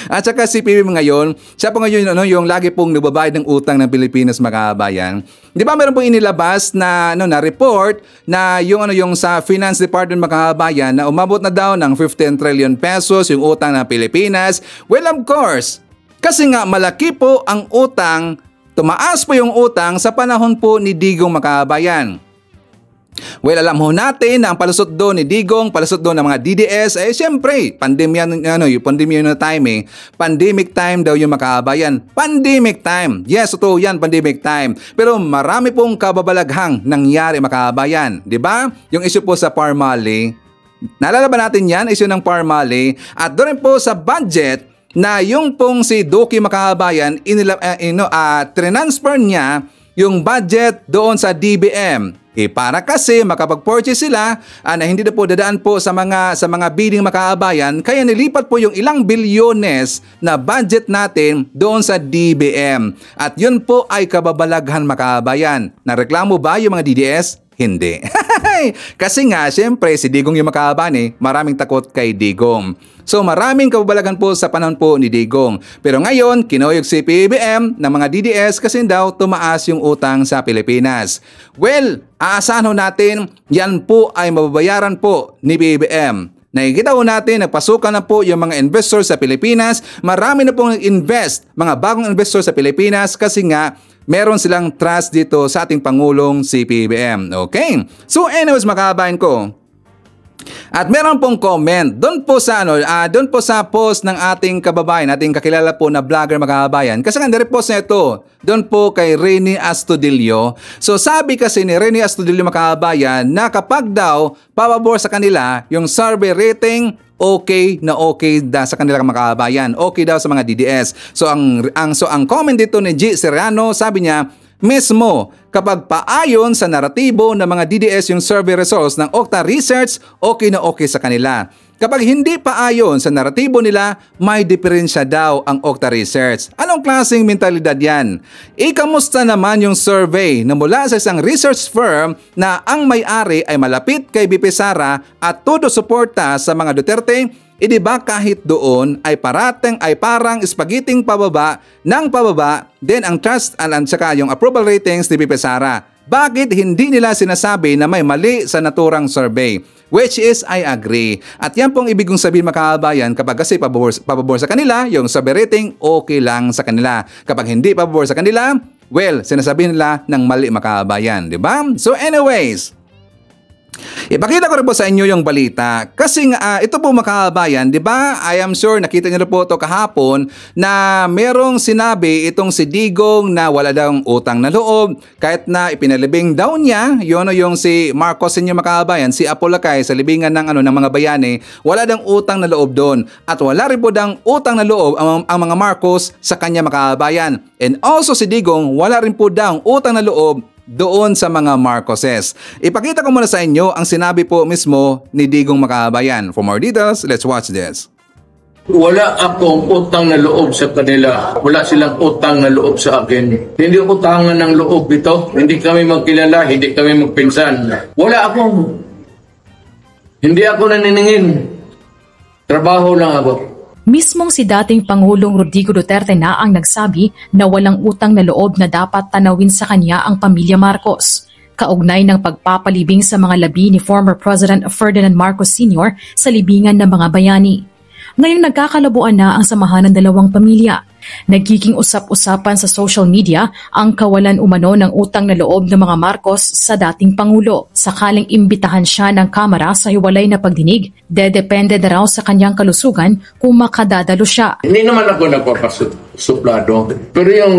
At saka si PBBM ngayon, siya po ngayon yung lagi pong nagbabayad ng utang ng Pilipinas Makabayan. Di ba meron pong inilabas na na report na yung sa Finance Department Makabayan na umabot na daw ng 15 trillion pesos yung utang ng Pilipinas? Well, of course, kasi nga malaki po ang utang, tumaas po yung utang sa panahon po ni Digong Makabayan. Well, alam ho natin na ang palusot doon ni Digong, palusot doon ng mga DDS, siyempre, yung pandemya na time pandemic time daw yung Makabayan. Pandemic time. Yes, totoo yan, pandemic time. Pero marami pong kababalaghang nangyari Makabayan. Di ba? Yung issue po sa Parmali, naalala ba natin yan, issue ng Parmali, at doon rin po sa budget, na yung pong si Doki Makabayan, transfer niya yung budget doon sa DBM. Para kasi makapag-purchase sila na hindi na po dadaan po sa mga bidding Makabayan, kaya nilipat po yung ilang bilyones na budget natin doon sa DBM. At yun po ay kababalaghan Makabayan. Nareklamo ba yung mga DDS? Hindi. Kasi nga, syempre, si Digong yung Makabayan maraming takot kay Digong. So maraming kababalagan po sa panahon po ni Digong. Pero ngayon, kinoyog si PBBM ng mga DDS kasi daw tumaas yung utang sa Pilipinas. Well, aasahan ho natin, yan po ay mababayaran po ni PBBM. Nakikita ho natin, nagpasukan na po yung mga investors sa Pilipinas. Marami na pong invest, mga bagong investors sa Pilipinas kasi nga meron silang trust dito sa ating Pangulong si PBBM. Okay? So anyways, Makabayan ko. At meron pong comment doon po sa doon po sa post ng ating kababayan, ating kakilala po na vlogger Makabayan. Kasi nga repost na ito doon po kay Rene Astudillo. So sabi kasi ni Rene Astudillo Makabayan na kapag daw pabor sa kanila yung survey rating, okay na okay sa kanilang Makabayan. Okay daw sa mga DDS. So ang comment dito ni G. Serrano, sabi niya, mismo kapag paayon sa naratibo ng mga DDS yung survey results ng Okta Research, okay na okay sa kanila. Kapag hindi pa ayon sa naratibo nila, may diferensya daw ang Okta Research. Anong klaseng mentalidad yan? Ikamusta naman yung survey na mula sa isang research firm na ang may-ari ay malapit kay BP Sara at todo suporta sa mga Duterte? Di ba kahit doon ay parang spagetting pababa ng pababa din ang trust at saka yung approval ratings ni BP Sara? Bakit hindi nila sinasabi na may mali sa naturang survey? Which is, I agree. At yan pong ibig kong sabihin mga kababayan, kapag kasi pabor sa kanila, yung survey rating, okay lang sa kanila. Kapag hindi pabor sa kanila, well, sinasabihin nila ng mali mga kababayan, di ba? So anyways, ipakita ko rin po sa inyo yung balita kasi ito po mga kababayan, di ba? I am sure nakita niyo po ito kahapon na merong sinabi itong si Digong na wala daw utang na loob kahit na ipinalibing daw niya yung si Marcos inyo mga kababayan, si Apolacay sa libingan ng mga bayani, wala daw utang na loob doon at wala rin po daw utang na loob ang mga Marcos sa kanya mga kababayan. And also si Digong wala rin po daw utang na loob doon sa mga Marcoses. Ipakita ko muna sa inyo ang sinabi po mismo ni Digong Makabayan. For more details, let's watch this. Wala akong utang na loob sa kanila. Wala silang utang na loob sa akin. Hindi ako utangan ng loob ito. Hindi kami magkilala, hindi kami magpinsan. Hindi ako naniningin. Trabaho lang ako. Mismong si dating Pangulong Rodrigo Duterte na ang nagsabi na walang utang na loob na dapat tanawin sa kanya ang pamilya Marcos. Kaugnay ng pagpapalibing sa mga labi ni former President Ferdinand Marcos Sr. sa libingan ng mga bayani. Ngayon nagkakalabuan na ang samahan ng dalawang pamilya. Nagiging usap-usapan sa social media ang kawalan umano ng utang na loob ng mga Marcos sa dating Pangulo. Sakaling imbitahan siya ng Kamara sa hiwalay na pagdinig, dedepende na raw sa kanyang kalusugan kung makadadalo siya. Hindi naman ako nagpapasuplado. Pero yung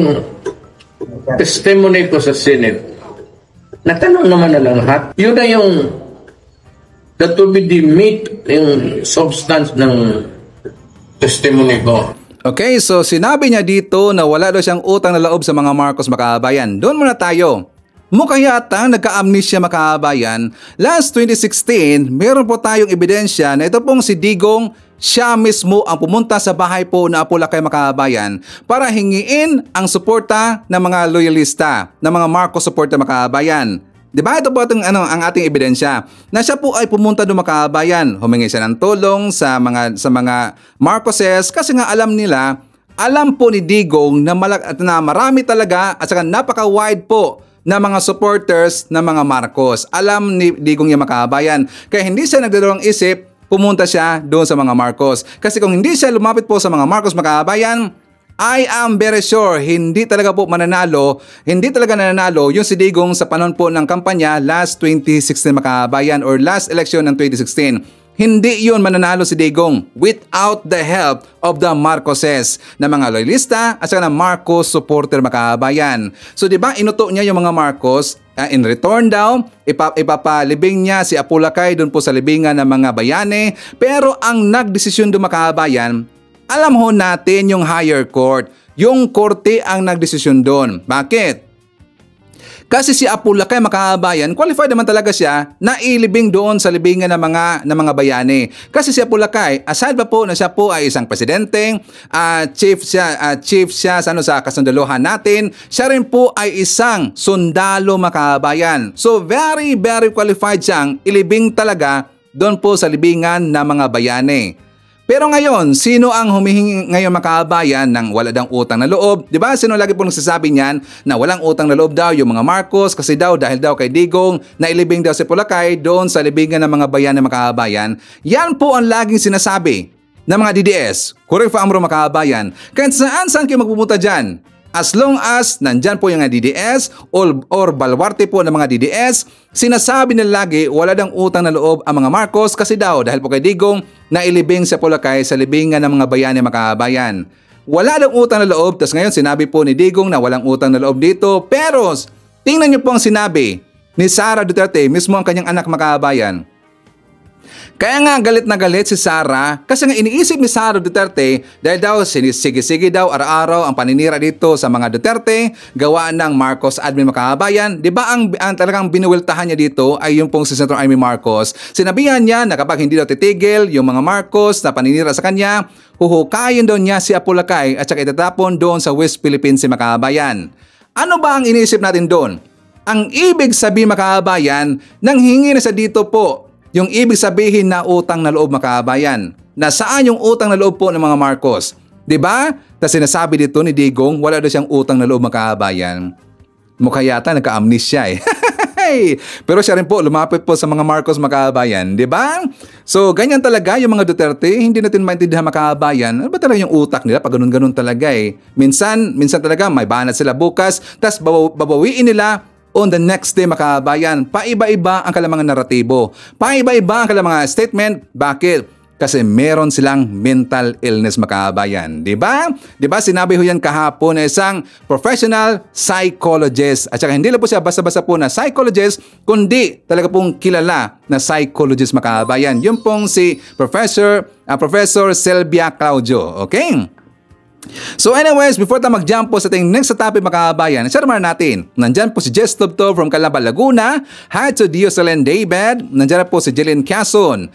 testimony ko sa Senate, natanong naman na lahat. Yun na yung that will be the meat, yung substance ng testimony ko. Okay, so sinabi niya dito na wala daw siyang utang na loob sa mga Marcos makabayan. Doon muna tayo. Mukha yata nagka-amnesia makabayan. Last 2016, meron po tayong ebidensya na ito pong si Digong, siya mismo ang pumunta sa bahay po na Apolacay makabayan para hingiin ang suporta ng mga loyalista, ng mga Marcos suporta makabayan. Diba? Ito po ang ating ebidensya na siya po ay pumunta doon makabayan. Humingi siya ng tulong sa mga Marcoses kasi nga alam po ni Digong na marami talaga at saka napaka-wide po na mga supporters ng mga Marcos. Alam ni Digong yung makabayan. Kaya hindi siya nagdadalawang isip, pumunta siya doon sa mga Marcos. Kasi kung hindi siya lumapit po sa mga Marcos makabayan, I am very sure hindi talaga nananalo yung si Digong sa panahon po ng kampanya last 2016 makabayan or last election ng 2016. Hindi yun mananalo si Digong without the help of the Marcoses na mga loyalista at saka ng Marcos supporter makabayan. So diba inuto niya yung mga Marcos, in return daw, ipapalibing niya si Apolacay doon po sa libingan ng mga bayani, pero ang nagdesisyon doon makabayan, alam ho natin yung higher court. Yung korte ang nagdesisyon doon. Bakit? Kasi si Apolacay makabayan, qualified naman talaga siya na ilibing doon sa libingan ng mga bayani. Kasi si Apolacay, aside pa po na siya po ay isang presidente, chief siya sa kasundaluhan natin, siya rin po ay isang sundalo makabayan. So very very qualified siyang ilibing talaga doon po sa libingan ng mga bayani. Pero ngayon, sino ang humihingi ngayon makabayan ng wala daw utang na loob? Diba? Sino lagi po nagsasabi niyan na walang utang na loob daw yung mga Marcos kasi dahil kay Digong na ilibing daw si Apolacay doon sa libingan ng mga bayan na makabayan. Yan po ang laging sinasabi ng mga DDS. Correct pa amro makabayan. Kahit saan kayo magpupunta dyan. As long as nandyan po yung mga DDS or balwarte po ng mga DDS, sinasabi nila lagi wala daw utang na loob ang mga Marcos kasi dahil po kay Digong na ilibing sa Apolacay sa libingan ng mga bayani makabayan. Wala daw utang na loob, tapos ngayon sinabi po ni Digong na walang utang na loob dito. Pero tingnan niyo po ang sinabi ni Sara Duterte, mismo ang kanyang anak makabayan. Kaya nga galit na galit si Sara kasi nga iniisip ni Sara Duterte dahil daw sinisige-sige daw araw-araw ang paninira dito sa mga Duterte gawa ng Marcos admin makabayan. Di ba ang talagang binuwiltahan niya dito ay yung pong si Senator Amy Marcos. Sinabihan niya na kapag hindi daw titigil yung mga Marcos na paninira sa kanya, huhukayin daw niya si Apulacay at saka itatapon doon sa West Philippines si makabayan. Ano ba ang iniisip natin doon? Ang ibig sabihin makabayan, nang hingi na sa dito po, yung ibig sabihin na utang na loob makabayan. Nasaan yung utang na loob po ng mga Marcos? Diba? Tapos sinasabi dito ni Digong, wala daw siyang utang na loob makabayan. Mukha yata nagka-amnesia eh. Pero siya rin po, lumapit po sa mga Marcos makabayan. Diba? So, ganyan talaga yung mga Duterte, hindi natin maintindihan makabayan. Ano ba talaga yung utak nila? Pag ganun-ganun talaga eh. Minsan talaga may banat sila bukas, tapos babawiin nila on the next day makabayan. Paiba-iba ang kanilang mga naratibo. Paiba-iba ang kanilang mga statement. Bakit? Kasi meron silang mental illness makabayan. Diba? Diba? Sinabi ho yan kahapon na isang professional psychologist. At saka hindi lang po siya basta-basta po na psychologist, kundi talaga pong kilala na psychologist makabayan. Yung pong si Professor Sylvia Claudio. Okay? So anyways, before tayo mag-jump po sa ating next topic makabayan, share natin. Nandyan po si Jess Tubto from Calamba, Laguna. Hi to Dioselene David. Nandyan po si Jillian Quezon.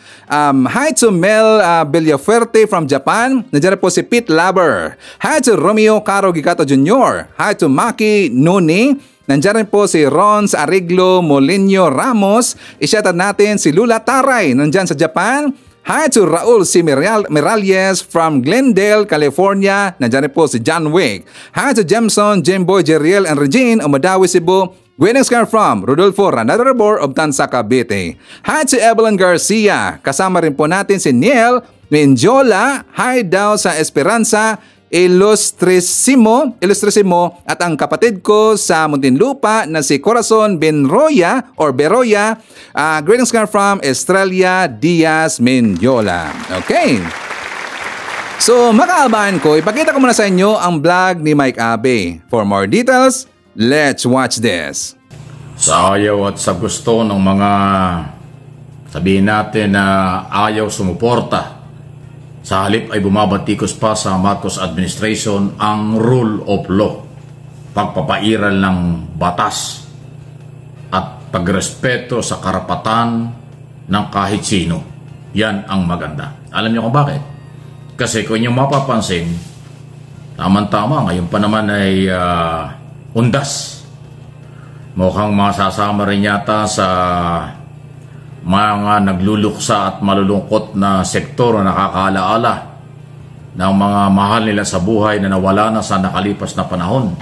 Hi to Mel Villafuerte from Japan. Nandyan po si Pete Laber. Hi to Romeo Caro Gigato Jr. Hi to Maki Nuni. Nandiyan rin po si Rons Ariglo Molinio Ramos. I-shoutout natin si Lula Taray. Nandyan sa Japan. Hi to Raul C. Miralles from Glendale, California. Nandiyan rin po si John Wick. Hi to Jemson, Jimboy, Jeriel, and Regine, Umadawi, Cebu. Greetings from Rodolfo Ranadarbor of Tansa, Cavite. Hi to Evelyn Garcia. Kasama rin po natin si Niel Menjola. Hi daw sa Esperanza Ilustrisimo at ang kapatid ko sa Muntinlupa na si Corazon Beroya. Greetings from Estrella Diaz Menjola. Okay. So makaabahan ko, ipakita ko muna sa inyo ang vlog ni Mike Abe. For more details, let's watch this. Sa ayaw at sa gusto ng mga sabihin natin na ayaw sumuporta, sa halip ay bumabatikos pa sa Marcos administration ang rule of law, pagpapairal ng batas at pagrespeto sa karapatan ng kahit sino. Yan ang maganda. Alam niyo kung bakit? Kasi kung yung mapapansin, tama-tama, ngayon pa naman ay undas. Mukhang masasama rin yata sa mga nagluluksa at malulungkot na sektor na nakakaalaala ng mga mahal nila sa buhay na nawala na sa nakalipas na panahon.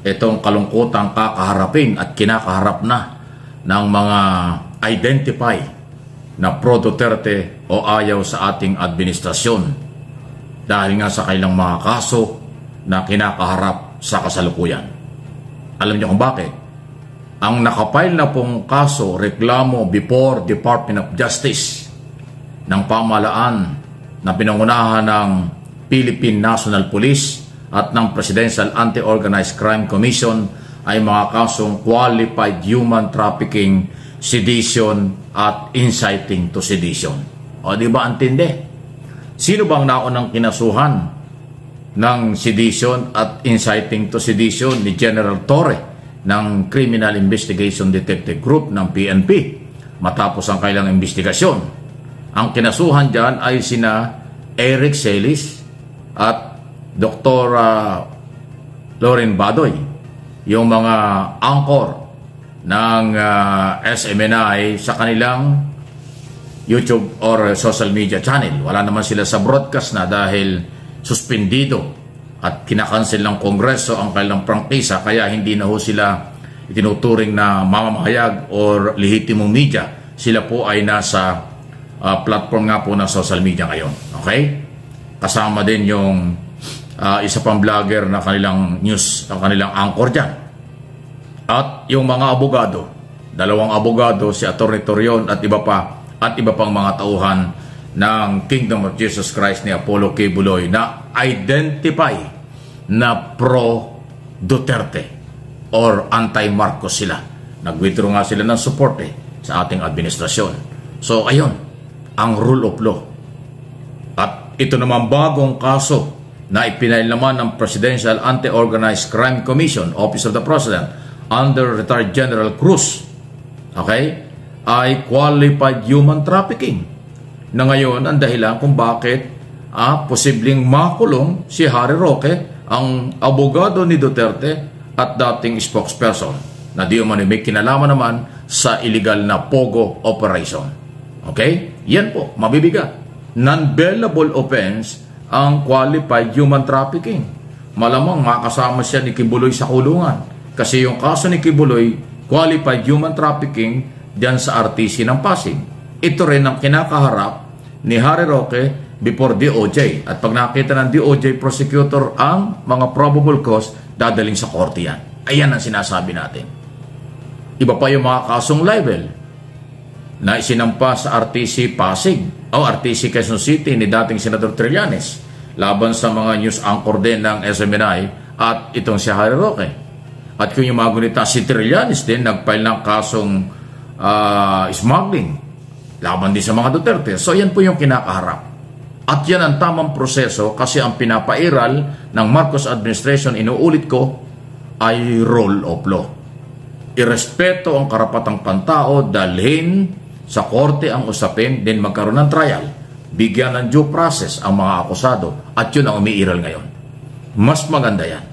Itong kalungkutang kakaharapin at kinakaharap na ng mga identify na pro-Duterte o ayaw sa ating administrasyon dahil nga sa kailang mga kaso na kinakaharap sa kasalukuyan. Alam niyo kung bakit? Ang nakapile na pong kaso, reklamo before Department of Justice ng pamahalaan na pinangunahan ng Philippine National Police at ng Presidential Anti-Organized Crime Commission ay mga kasong qualified human trafficking, sedition at inciting to sedition. O di ba antindi? Sino bang naunang kinasuhan ng sedition at inciting to sedition? Ni General Torre ng Criminal Investigation Detective Group ng PNP matapos ang kailang investigasyon. Ang kinasuhan dyan ay sina Eric Celis at Dr. Loren Badoy, yung mga anchor ng SMNI sa kanilang YouTube or social media channel. Wala naman sila sa broadcast na dahil suspendido at kinakancel ng Kongreso ang kailang prangkisa, kaya hindi na ho sila itinuturing na mamamahayag or lehitimong media. Sila po ay nasa platform nga po ng social media ngayon. Okay? Kasama din yung isa pang vlogger na kanilang news, ang kanilang anchor dyan. At yung mga abogado, dalawang abogado, si Atty. Torion at iba pang mga tauhan ng Kingdom of Jesus Christ ni Apollo K. Buloy na identify na pro-Duterte or anti-Marcos sila. Nag-withdraw nga sila ng support sa ating administrasyon. So ayun, ang rule of law. At ito naman bagong kaso na ipinail naman ng Presidential Anti-Organized Crime Commission, Office of the President, under retired General Cruz, okay, ay qualified human trafficking. Na ngayon ang dahilan kung bakit posibleng makulong si Harry Roque, ang abogado ni Duterte at dating spokesperson na di umano may kinalaman naman sa illegal na POGO operation. Okay? Yan po, mabibigat. Non-bailable offense ang qualified human trafficking. Malamang makasama siya ni Kibuloy sa kulungan. Kasi yung kaso ni Kibuloy, qualified human trafficking diyan sa RTC ng Pasig. Ito rin ang kinakaharap ni Harry Roque before DOJ. At pag nakita ng DOJ prosecutor ang mga probable cause, dadaling sa korte yan. Ayan ang sinasabi natin. Iba pa yung mga kasong libel na isinampa sa RTC Pasig o RTC Quezon City ni dating Senador Trillanes laban sa mga news anchor din ng SMNI at itong si Harry Roque. At kung yung mga gunita, si Trillanes din nagfile ng kasong smuggling laban din sa mga Duterte. So yan po yung kinakaharap. At yan ang tamang proseso kasi ang pinapairal ng Marcos administration, inuulit ko, ay rule of law. Irespeto ang karapatang pantao, dalhin sa korte ang usapin, din magkaroon ng trial, bigyan ng due process ang mga akusado, at yun ang umiiral ngayon. Mas maganda yan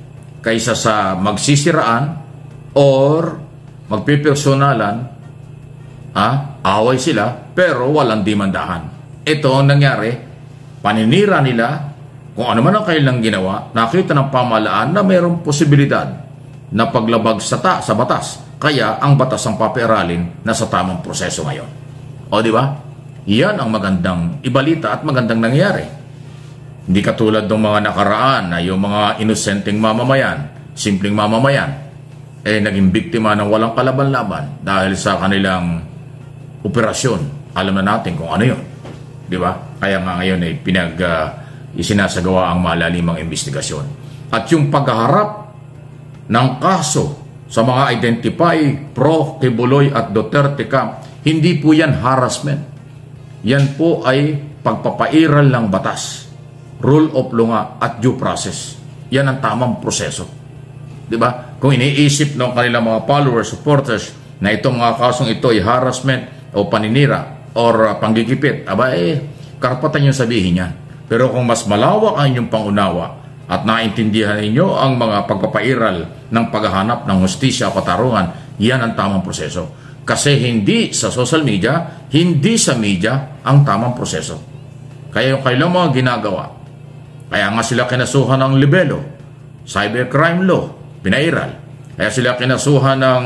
kaysa sa magsisiraan or magpipersonalan, away sila, pero walang dimandahan. Ito ang nangyari, paninira nila, kung ano man ang kailang ginawa, nakita ng pamahalaan na mayroong posibilidad na paglabag sa batas. Kaya ang batas ang papairalin na sa tamang proseso ngayon. O di ba? Yan ang magandang ibalita at magandang nangyari. Hindi katulad ng mga nakaraan na yung mga inosenteng mamamayan, simpleng mamamayan, naging biktima ng walang kalaban-laban dahil sa kanilang operasyon. Alam na natin kung ano yun. Di ba? Kaya nga ngayon isinasagawa ang malalimang investigasyon. At yung paghaharap ng kaso sa mga identify pro Kibuloy at Duterte camp, hindi po yan harassment. Yan po ay pagpapairal ng batas, rule of law nga at due process. Yan ang tamang proseso. Diba? Kung iniisip ng kanilang mga followers, supporters na itong mga kasong ito ay harassment o paninira or panggigipit, karapatan nyo sabihin yan. Pero kung mas malawak ang inyong pangunawa at naintindihan ninyo ang mga pagpapairal ng paghahanap ng hustisya o katarungan, yan ang tamang proseso. Kasi hindi sa social media, hindi sa media ang tamang proseso. Kaya yung kailang mga ginagawa, kaya nga sila kinasuhan ng libelo, cybercrime law, pinairal. Kaya sila kinasuhan ng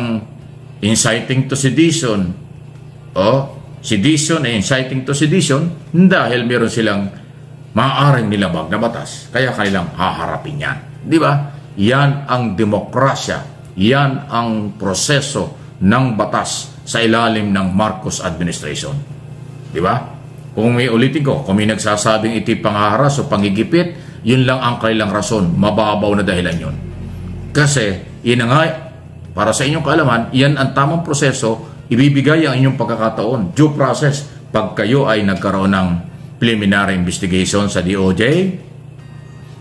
inciting to sedition, sedition and inciting to sedition, dahil meron silang maaaring nilabag na batas. Kaya kailang haharapin yan. Di ba? Yan ang demokrasya. Yan ang proseso ng batas sa ilalim ng Marcos administration. Di ba? Kung may ulitin ko, kung may nagsasabing iti panghaharas o pangigipit, yun lang ang kailang rason. Mababaw na dahilan yun. Kasi, yun nga, para sa inyong kaalaman, yan ang tamang proseso, ibibigay ang inyong pagkakataon, due process, pag kayo ay nagkaroon ng preliminary investigation sa DOJ,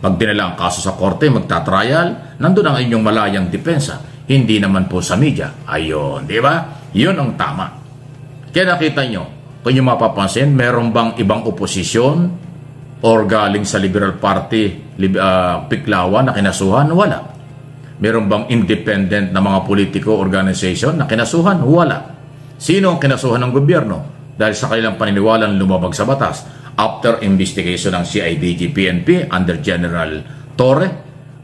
pag dinala ang kaso sa korte, magtatrial, nandun ang inyong malayang depensa. Hindi naman po sa media. Ayun, di ba? Yun ang tama. Kaya nakita nyo, kung nyo mapapansin, meron bang ibang oposisyon or galing sa Liberal Party, Piklawan na kinasuhan? Wala. Meron bang independent na mga politiko organization na kinasuhan? Wala. Sino ang kinasuhan ng gobyerno? Dahil sa kanilang paniniwalang lumabag sa batas. After investigation ng CIDG PNP under General Torre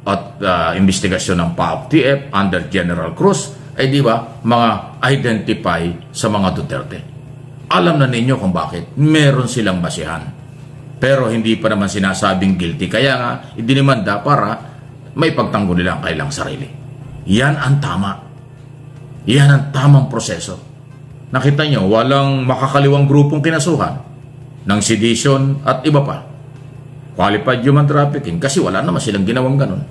at investigasyon ng PAOK-TF under General Cruz, di ba, mga identify sa mga Duterte. Alam na ninyo kung bakit. Meron silang basihan. Pero hindi pa naman sinasabing guilty. Kaya nga, idinimanda para may pagtanggol nila ang kailang sarili. Yan ang tama. Yan ang tamang proseso. Nakita nyo, walang makakaliwang grupong kinasuhan ng sedition at iba pa. Qualified human trafficking kasi wala naman silang ginawang ganun.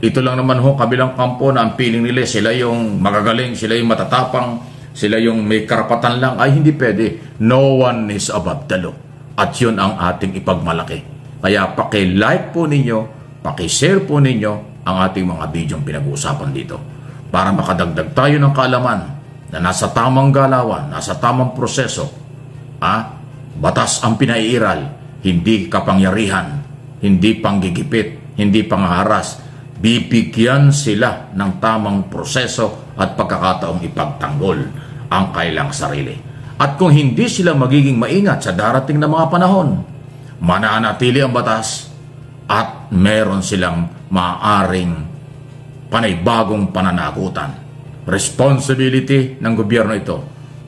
Ito lang naman kabilang kampo na ang feeling nila sila yung magagaling, sila yung matatapang, sila yung may karapatan lang, ay hindi pwede. No one is above the law. At yun ang ating ipagmalaki. Kaya paki-like po ninyo, paki-share po ninyo ang ating mga video pinag-uusapan dito. Para makadagdag tayo ng kaalaman na nasa tamang galawan, nasa tamang proseso. Batas ang pinaiiral, hindi kapangyarihan, hindi panggigipit, hindi pangharas. Bibigyan sila ng tamang proseso at pagkakataong ipagtanggol ang kailang sarili. At kung hindi sila magiging maingat sa darating na mga panahon, mananatili ang batas at meron silang maaaring panibagong pananagutan. Responsibility ng gobyerno ito.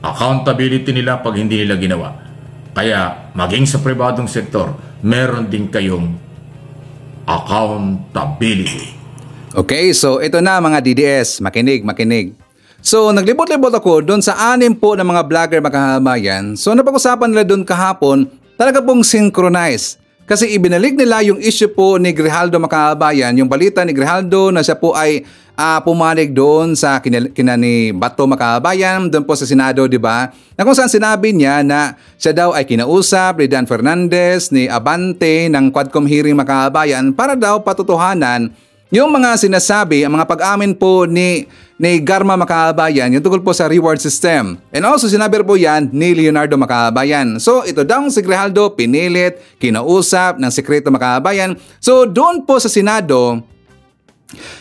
Accountability nila pag hindi nila ginawa. Kaya maging sa pribadong sektor, meron din kayong accountability. Okay, so ito na mga DDS, makinig. So naglibot-libot ako doon sa 6 po ng mga vlogger makahabayan. So napag-usapan nila doon kahapon, talaga pong synchronize. Kasi ibinalik nila yung issue po ni Grijaldo makahabayan, yung balita ni Grijaldo na siya po ay pumanig doon sa kina ni Bato makahabayan, doon po sa Senado, di ba? Na kung saan sinabi niya na siya daw ay kinausap ni Dan Fernandez, ni Abante ng Quadcom hearing makahabayan para daw patutuhanan yung mga sinasabi, ang mga pag-amin po ni Garma makahabayan, yung tungkol po sa reward system. And also sinabi po yan ni Leonardo makahabayan. So ito daw si Grijaldo pinilit, kinausap ng sekreto makahabayan. So doon po sa Senado,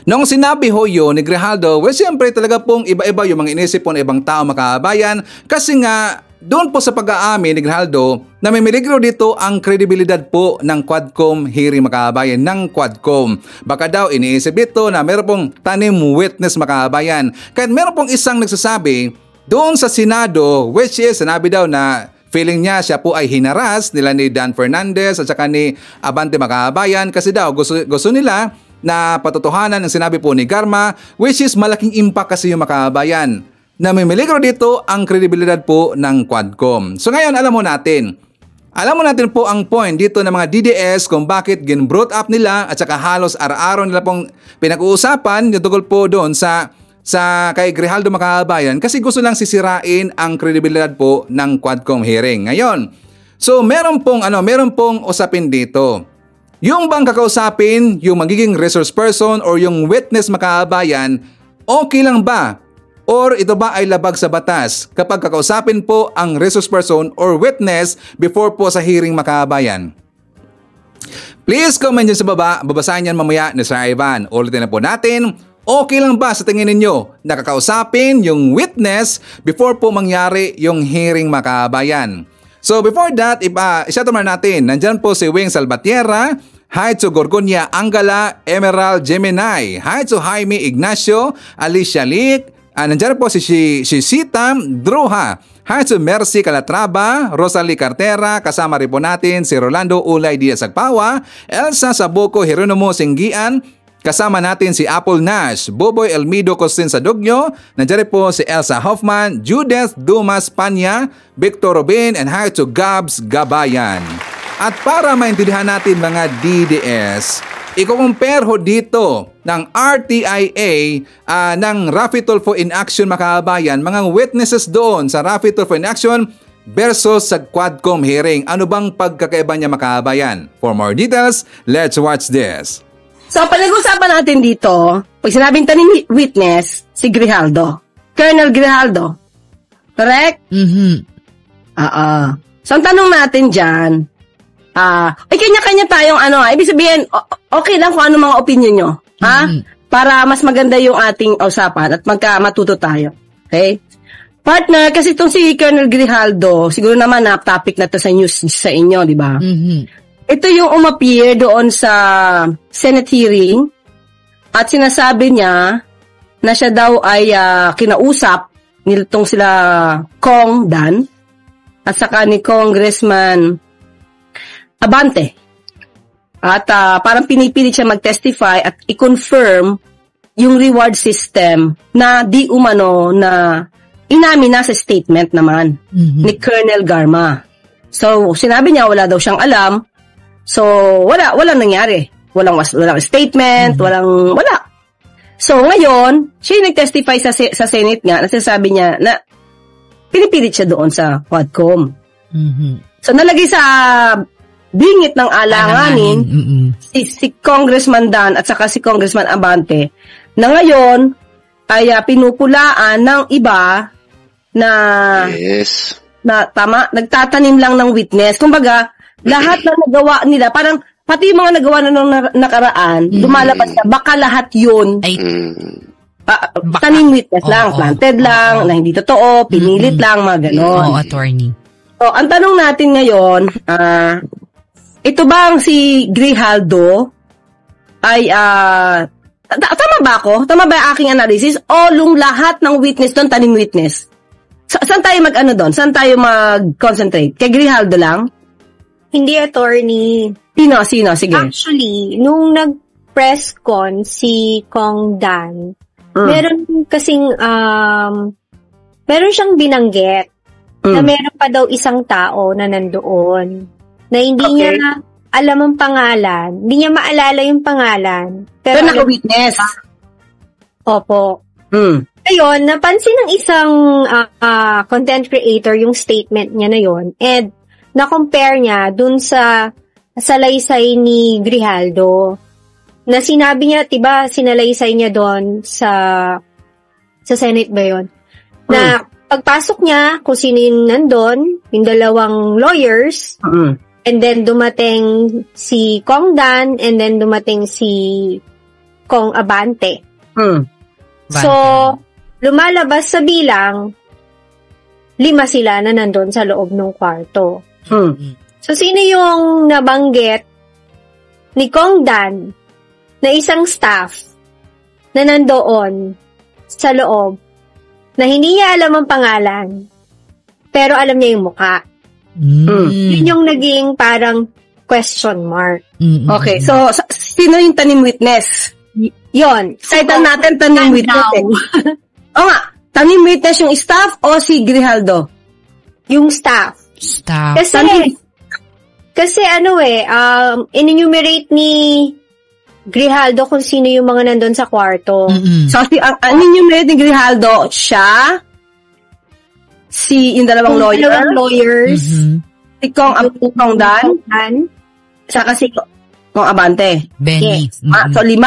nung sinabi ho yun ni Grijaldo, well siyempre talaga pong iba-iba yung mga inisip po ng ibang tao makahabayan. Kasi nga doon po sa pag-aamin ni Grijaldo na may miligro dito ang kredibilidad po ng Quadcom hearing makahabayan ng Quadcom. Baka daw iniisip dito na meron pong tanim witness makahabayan. Kahit meron pong isang nagsasabi doon sa Senado, which is sinabi daw na feeling niya siya po ay hinaras nila ni Dan Fernandez at saka ni Abante makahabayan kasi daw gusto nila na patotohanan ang sinabi po ni Garma, which is malaking impact kasi yung makahabayan. Na may miligro dito ang kredibilidad po ng Quadcom. So ngayon alam mo natin po ang point dito ng mga DDS kung bakit gin-brought up nila at saka halos araw-araw nila pong pinag-uusapan yung tungkol po doon sa kay Grijaldo makahabayan kasi gusto lang sisirain ang kredibilidad po ng Quadcom hearing. Ngayon, so meron pong usapin dito. Yung bang kakausapin, yung magiging resource person or yung witness makahabayan, okay lang ba? Or ito ba ay labag sa batas kapag kakausapin po ang resource person or witness before po sa hearing makahabayan? Please comment dyan sa baba, babasahin yan mamaya ni Sir Ivan. Ulitin na po natin, okay lang ba sa tingin ninyo na kakausapin yung witness before po mangyari yung hearing makahabayan? So before that, isatumar natin, nandyan po si Wing Salvatierra, hi to Gorgonia Angala, Emerald Gemini, hi to Jaime Ignacio, Alicia Lick, nandiyan po si Sita Druha. Hi to Mercy Calatrava, Rosalie Cartera, kasama rin po natin si Rolando Ulay Diaz Agpawa, Elsa Sabuco Jeronimo Singgian, kasama natin si Apple Nash, Boboy Elmido Costin Sadugno, nandiyan rin po si Elsa Hoffman, Judith Dumas Panya, Victor Robin, and hi to Gabs Gabayan. At para maintindihan natin mga DDS, i-compare ho dito ng RTIA ng Raffy Tulfo in Action makahabayan, mga witnesses doon sa Raffy Tulfo in Action versus sa Quadcom hearing. Ano bang pagkakaiba niya makahabayan? For more details, let's watch this. So, pag-usapan natin dito, pag sinabing tanim witness, si Grijaldo. Colonel Grijaldo. Correct? So, ang tanong natin dyan, kanya-kanya tayong ibig sabihin, okay lang kung ano mga opinion nyo. Para mas maganda yung ating usapan at matuto tayo. Okay? Partner, kasi itong si Colonel Grijaldo, siguro naman topic na to sa news sa inyo, di ba? Ito yung umappear doon sa Senate hearing at sinasabi niya na siya daw ay kinausap nitong sila Kong Dan at saka ni Congressman Abante. At parang pinipilit siya mag-testify at i-confirm yung reward system na di umano na inamin na sa statement naman ni Colonel Garma. So, sinabi niya wala daw siyang alam. So, walang nangyari. Walang statement, wala. So, ngayon, siya yung nag-testify sa Senate nga, nasasabi niya na pinipilit siya doon sa Quadcom. Mhm. So nalagay sa bingit ng alanganin si Congressman Dan at saka si Congressman Abante na ngayon ay pinupulaan ng iba na tama, nagtatanim lang ng witness. Kumbaga, lahat na nagawa nila, parang pati yung mga nagawa na nung nakaraan, lumalabas na baka lahat yun tanim witness lang, planted lang, na hindi totoo, pinilit lang, mga ganon. Attorney. So, ang tanong natin ngayon, ito bang si Grijaldo ay, tama ba ako? Tama ba yung aking analysis? O lung lahat ng witness doon, tanim witness? Saan tayo mag-ano doon? Saan tayo mag-concentrate? Kay Grijaldo lang? Hindi, attorney. Sino? Sige. Actually, nung nag-press con si Kong Dan, meron kasing, meron siyang binanggit na meron pa daw isang tao na nandoon na hindi niya alam ang pangalan, hindi niya maalala yung pangalan. Pero naka-witness. Opo. Ayun, napansin ng isang content creator yung statement niya na yon, and na-compare niya dun sa salaysay ni Grijaldo. Na sinabi niya, diba, sinalaysay niya doon sa Senate ba yun? Na pagpasok niya, kung sino yung nandun, yung dalawang lawyers, and then dumating si Kong Dan, and then dumating si Kong Abante. So, lumalabas sa bilang, 5 sila na nandun sa loob ng kwarto. So, sino yung nabanggit ni Kong Dan na isang staff na nandoon sa loob na hindi niya alam ang pangalan pero alam niya yung mukha. Yun yung naging parang question mark. Okay, so sino yung tanim witness? Yon. Saitan natin tanim witness. O nga, tanim witness yung staff o si Grijaldo? Yung staff. Kasi in-enumerate ni Grijaldo kung sino yung mga nandun sa kwarto. So, ang enumerate ni Grijaldo, siya, yung dalawang lawyers, si Kong Dan, saka si Kong Abante. Benny. Yes. So, 5.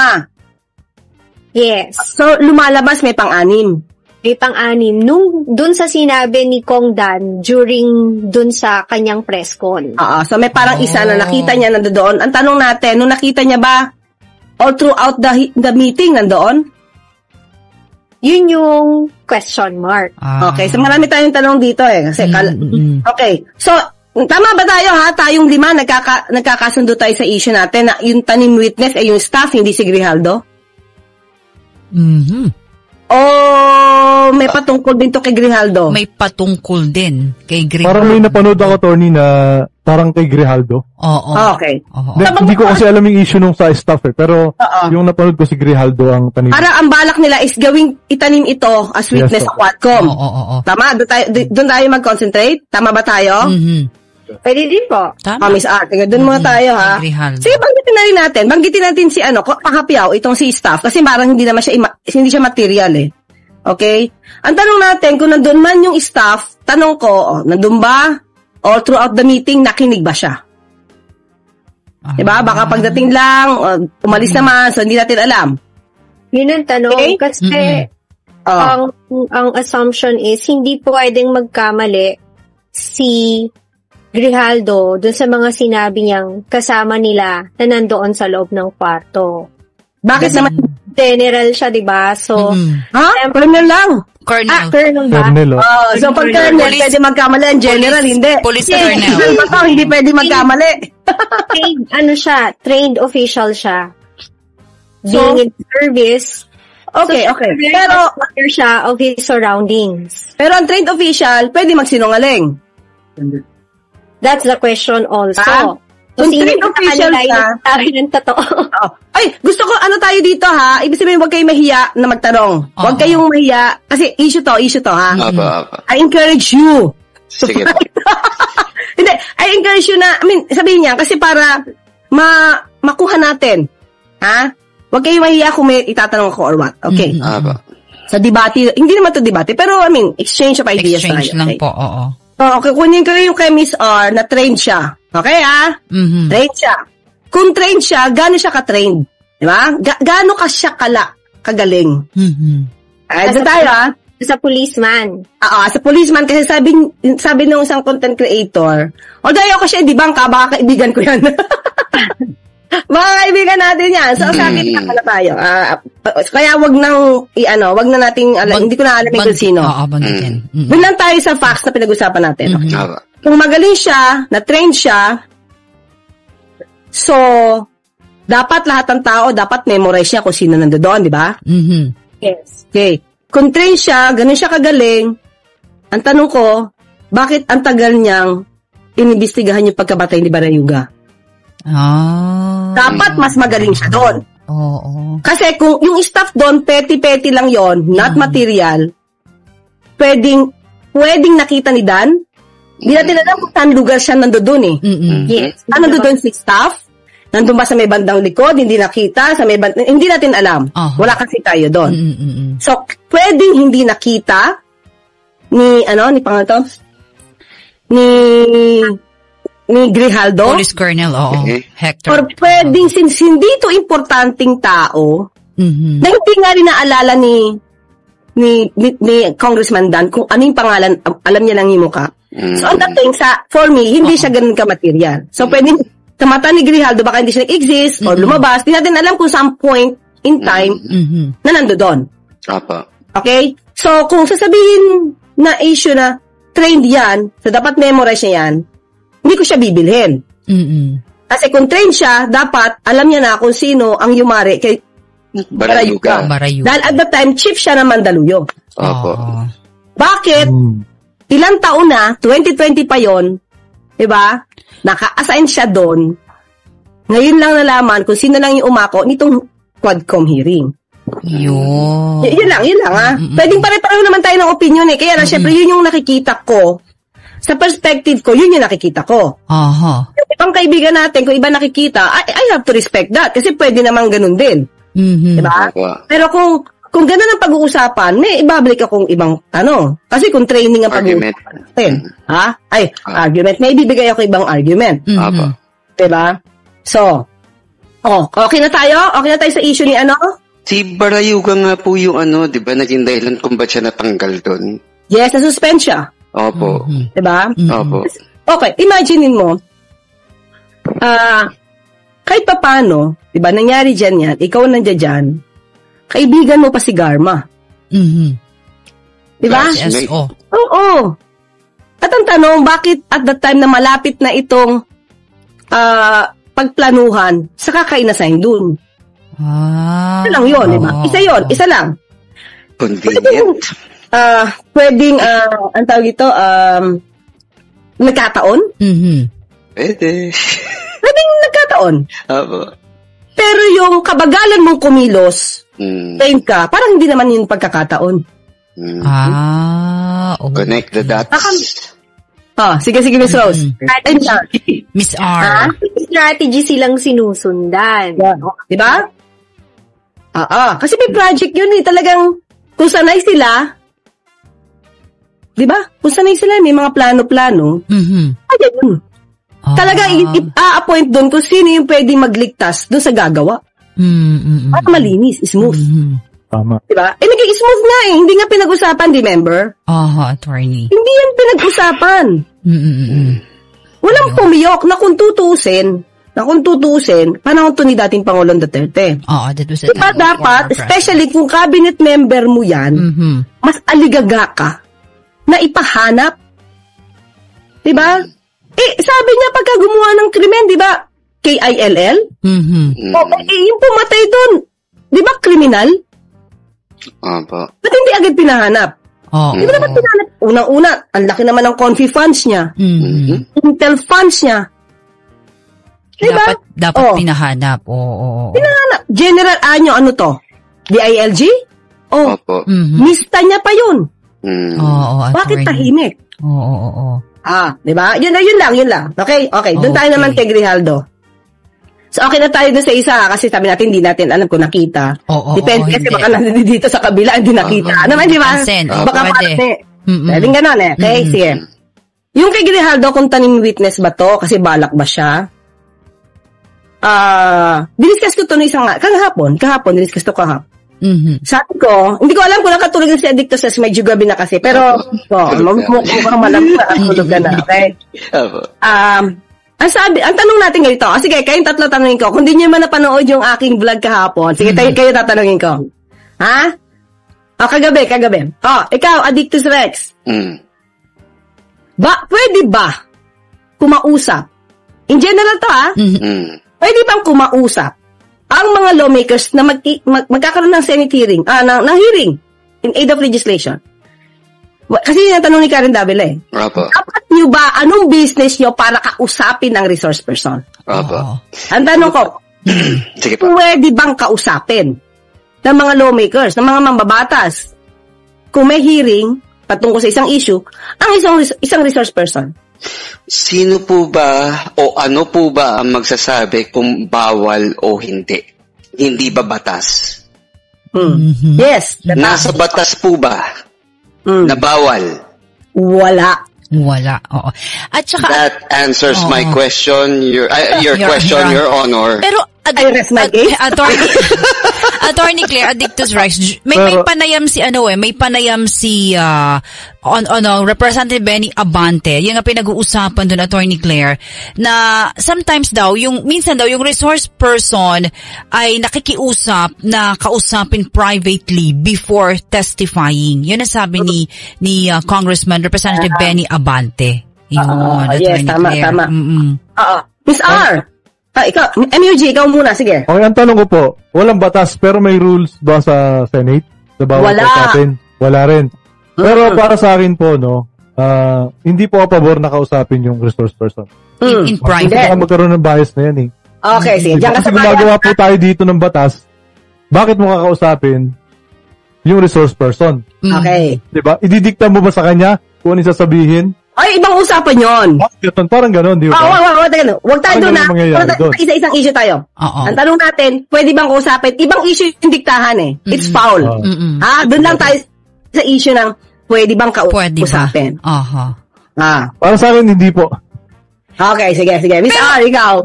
Yes. So, lumalabas may pang-6. May pang-6. Dun sa sinabi ni Kong Dan during dun sa kanyang press con. So may parang isa na nakita niya nandoon. Ang tanong natin, nung nakita niya ba all throughout the meeting nandoon? Yun yung question mark. Okay, so marami tayong tanong dito kasi okay. So, tama ba tayo tayong 5 nagkakasundo tayo sa issue natin na yung tanim witness ay yung staff, hindi si Grijaldo? May patungkol din to kay Grijaldo? May patungkol din kay Grijaldo. Parang may napanood ako, Tony, na parang kay Grijaldo. Oo. Okay. Hindi ko kasi alam yung issue nung sa staff pero yung napanood ko si Grijaldo ang tanim. Parang ang balak nila is itanim ito as witness sa Quadcom. Tama? Doon tayo mag-concentrate? Tama ba tayo? Pwede din po. Tama. Miss Art, doon muna tayo Sige, banggitin na rin natin. Banggitin natin si Panghapiao, itong si staff, kasi parang hindi siya material Okay? Ang tanong natin, kung nandun man yung staff, tanong ko, nandun ba? All throughout the meeting, nakinig ba siya? Diba? Baka pagdating lang, umalis naman, so hindi natin alam. Yun ang tanong, kasi ang assumption is, hindi pwedeng magkamali si Grijaldo dun sa mga sinabi niyang kasama nila na nandoon sa loob ng kwarto. Bakit naman? General siya, diba? So, Colonel lang. Colonel ba? So, pag Colonel, pwede magkamali. Ang General, hindi. Police Colonel. Hindi pwede magkamali. Trained official siya. Being in service. Okay. Pero, aware siya of his surroundings. Pero ang trained official, pwede magsinungaling. That's the question also. Kung trained official ka, ng totoo. Ay, gusto ko, tayo dito Ibig sabihin, huwag kayong mahiya na magtanong. Huwag kayong mahiya. Kasi issue to I encourage you. Sige po. Hindi, I encourage you na, sabihin niya, kasi para makuha natin. Huwag kayong mahiya kung may itatanong ako or what. Okay. Sa debate, hindi naman to debate, pero I mean, exchange of ideas Exchange tayo. lang Okay? po, oo. Okay, kunin ko yung kay Miss R na trained siya. Okay, Trained siya. Kung trained siya, gaano siya ka-trained? Di ba? Gaano ka siya kagaling? Doon tayo, Sa policeman. Sa policeman, kasi sabi ng isang content creator, although ayoko siya i-debunk, baka kaibigan ko yan. Baka kaibigan natin yan. So, sabi na tayo. Kaya wag na nating, hindi ko na alam kung sino. Doon lang tayo sa facts na pinag-usapan natin. Kung magaling siya, na-trained siya, so, dapat lahat ng tao, dapat memorize niya kung sino nandoon, di ba? Yes. Okay. Kung trained siya, ganun siya kagaling, ang tanong ko, bakit ang tagal niyang inimbestigahan yung pagkabatay ni Barayuga? Dapat mas magaling siya doon. Kasi kung yung staff doon, petty-petty lang yon, not material, pwedeng nakita ni Dan. Hindi natin alam kung saan lugar siya nandoon eh. Yes. Nandoon si staff, nandun ba sa may bandang likod, hindi nakita, hindi natin alam. Wala kasi tayo doon. So, pwedeng hindi nakita ni pangalan ni Grijaldo. Police Colonel, oo. Hector. Or pwedeng, since hindi ito importanteng tao, na hindi nga rin naalala ni Congressman Dan kung ano yung pangalan, alam niya lang yung mukha. So, ang dating for me, hindi siya ganun ka-material. So, pwedeng, sa mata ni Grijaldo, baka hindi siya nag-exist or lumabas. Hindi natin alam kung saan point in time na nandoon. Okay? So, kung sasabihin na issue na trained yan, so dapat memorize niya yan, hindi ko siya bibilhin. Kasi kung trained siya, dapat alam niya na kung sino ang yumari kay Barayuga. Dahil at that time, chief siya ng Mandaluyong. Bakit? Ilang taon na, 2020 pa yon, diba? Naka-assign siya doon. Ngayon lang nalaman kung sino lang yung umako nitong Quadcom hearing. Yun lang Pwedeng pare-pareho naman tayo ng opinion eh. Kaya lang, syempre, yun yung nakikita ko. Sa perspective ko, yun yung nakikita ko. Yung ibang kaibigan natin, kung iba nakikita, I have to respect that. Kasi pwede naman ganun din. Diba? Pero kung ganun ang pag-uusapan, may ibabalik akong ibang tanong. Kasi kung training ang pag-uusapan natin, argument, may ibibigay ako ibang argument. Diba? So, okay na tayo? Okay na tayo sa issue ni Si Barayuga nga po yung di ba, naging dahilan kung ba't siya natanggal doon? Yes, nasuspend siya. Opo. Diba? Opo. Okay, imaginein mo, kahit pa paano, diba, nangyari dyan yan, ikaw nandiyan dyan, kaibigan mo pa si Garma. Diba? Oo. At ang tanong, bakit at that time na malapit na itong pagplanuhan, saka ka-inassign dun? Isa lang yun, diba? Isa lang. Convenient. Pwedeng, ang tawag ito, nagkataon? Pwedeng nagkataon. Pero yung kabagalan mong kumilos, train ka, parang hindi naman yung pagkakataon. Connect the dots. Sige, Miss Rose. Miss R. Strategy silang sinusundan. Diba? Kasi may project yun eh. Talagang, kung sanay sila, diba? Kung sanay sila, may mga plano-plano. Yun. Talaga, i-appoint doon kung sino yung pwedeng magligtas doon sa gagawa. Para malinis, smooth. Tama. Diba? Naging smooth nga eh. Hindi nga pinag-usapan, remember? Attorney. Hindi yan pinag-usapan. Walang pumiyok na kung tutuusin, panahon to ni dating Pangulong Duterte. That was a diba dapat, especially kung cabinet member mo yan, mas aligaga ka na ipahanap. Diba? Sabi niya pagka gumawa ng krimen, diba? KILL? Yung pumatay doon, diba kriminal? Ba't hindi agad pinahanap? Di ba naman pinahanap? Unang-una, ang laki naman ng confi funds niya. Intel funds niya. Diba? Dapat pinahanap. Pinahanap. General Anyo, ano to? DILG? Mista niya pa yun. Bakit tahimik? Oo. Diba? Yun lang. Okay. Doon tayo naman kay Grijaldo. So, okay na tayo dun sa isa kasi sabi natin, hindi natin alam kung nakita. Depende kasi baka nandito dito sa kabila, hindi nakita. Ano man, di ba? Baka pwede. Pwedeng ganon eh. Okay, sige. Yung kay Grijaldo, kung tanim witness ba to? Kasi balak ba siya? Diniscuss ko to no isang kahapon, diniscuss to kahapon. Sabi ko, hindi ko alam kung nakatulog na si Addicto Says, medyo gabi na kasi, pero mukhang malamang nakatulog na, okay? Ang tanong natin ganito, sige, kayong tatlo tanongin ko, kung di nyo man napanood yung aking vlog kahapon, sige, kayo tatanungin ko. Ha? Kagabi. Ikaw, Addictus Rex. Pwede ba kumausap? In general to, pwede bang kumausap ang mga lawmakers na magkakaroon ng Senate hearing, ng hearing in aid of legislation? Kasi yung tanong ni Karen Davila dapat nyo ba, anong business nyo para kausapin ang resource person? Ang tanong ko, pwede bang kausapin ng mga lawmakers, ng mga mambabatas, kung may hearing patungkol sa isang issue, ang isang resource person? Sino po ba o ano po ba ang magsasabi kung bawal o hindi? Hindi ba batas? Yes. Nasa batas po ba na bawal? Wala, oo. At saka, that answers my question, your question, Your Honor. Pero, Attorney Claire, Addictus Rex, may panayam si Representative Benny Abante. Yung nga pinag-uusapan doon, Attorney Claire, na sometimes daw, minsan daw, yung resource person ay nakikiusap na kausapin privately before testifying. Yun ang sabi ni Congressman Representative Benny Abante. Yes, tama. Miss R, ikaw, MUG, ikaw muna, sige. Okay, ang tanong ko po, walang batas pero may rules ba sa Senate? Wala rin. Pero para sa akin po, hindi po ako pabor na kausapin yung resource person. In private. Baka magkaroon ng bias na yan Okay, sige. Kasi ginagawa po tayo dito ng batas, bakit mo kakausapin yung resource person? Okay. Diba? Ididikta mo ba sa kanya kung ano sasabihin? Ay, ibang usapan yon. Parang ganon, di ba? Huwag tayo doon isa-isang issue tayo. Ang tanong natin, pwede bang usapin? Ibang issue yung diktahan eh. It's foul. Doon lang tayo sa issue ng pwede bang usapin. Para sa akin, hindi po. Okay, sige. Miss R, ikaw.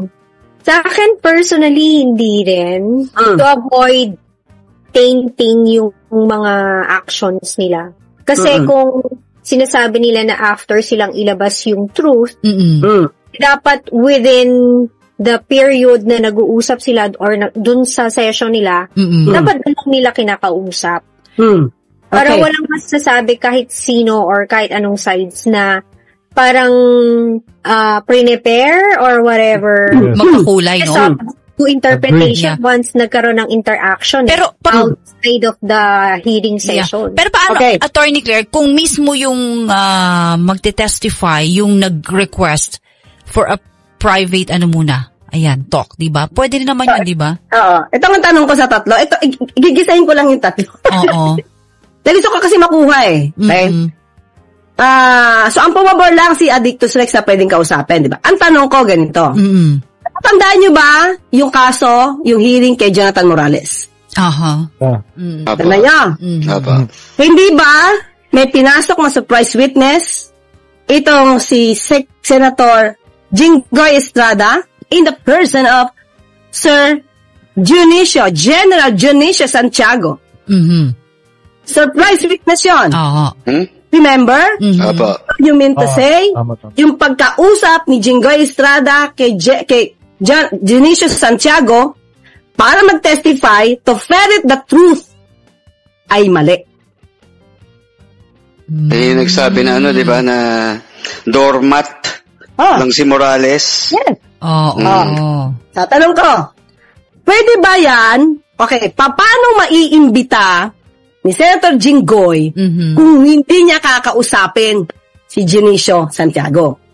Sa akin, personally, hindi rin. To avoid tainting yung mga actions nila. Kasi kung sinasabi nila na after silang ilabas yung truth, dapat within the period na nag-uusap sila or dun sa session nila, dapat lang nila kinakausap. Para walang masasabi kahit sino or kahit anong sides na parang prepare or whatever. Magkakulay, no? To interpretation once nagkaroon ng interaction pero outside of the hearing session. Pero paano, Attorney Claire, kung mismo yung magte-testify, yung nag-request for a private talk, di ba? Pwede rin naman yun, di ba? Oo. Ito ang tanong ko sa tatlo. Ito, gigisahin ko lang yung tatlo. Oo. Gusto ko kasi makuha eh. Okay? So, ang pumabor lang si Addictus Rex na pwedeng kausapin, di ba? Ang tanong ko ganito. Tandaan nyo ba yung kaso, yung hearing kay Jonathan Morales? Tandaan nyo? Hindi ba may pinasok na surprise witness itong si Senator Jinggoy Estrada in the person of Sir General Junicio Santiago. Surprise witness yun. Remember? You mean to say, yung pagkausap ni Jinggoy Estrada kay Junicio Santiago para mag-testify to ferret the truth ay mali. Nagsabi na di ba, na doormat lang si Morales. Yes. Tatanong ko, pwede ba yan? Okay, paano maiimbita ni Senator Jinggoy kung hindi niya kakausapin si Junicio Santiago?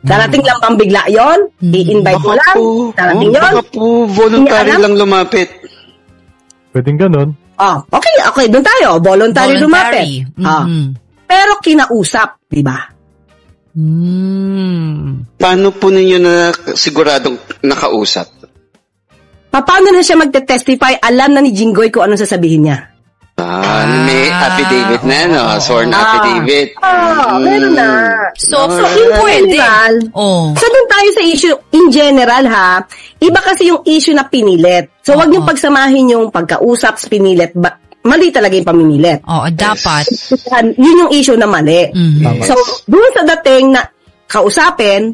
Darating lang pambigla yun? I-invite mo lang? Darating yun? Baka po voluntary lang lumapit. Pwedeng ganun. Okay, doon tayo. Voluntary lumapit. Pero kinausap, di ba? Paano po ninyo na siguradong nakausap? paano na siya magte-testify? Alam na ni Jinggoy kung anong sasabihin niya. May affidavit na, no? Sworn affidavit. Meron na. So in general, so dun tayo sa issue, in general ha, iba kasi yung issue na pinilit. So wag niyong pagsamahin yung pagkausap sa pinilit. Mali talaga yung pamimilit. Dapat. Yun yung issue na mali. So, dun sa dating na kausapin,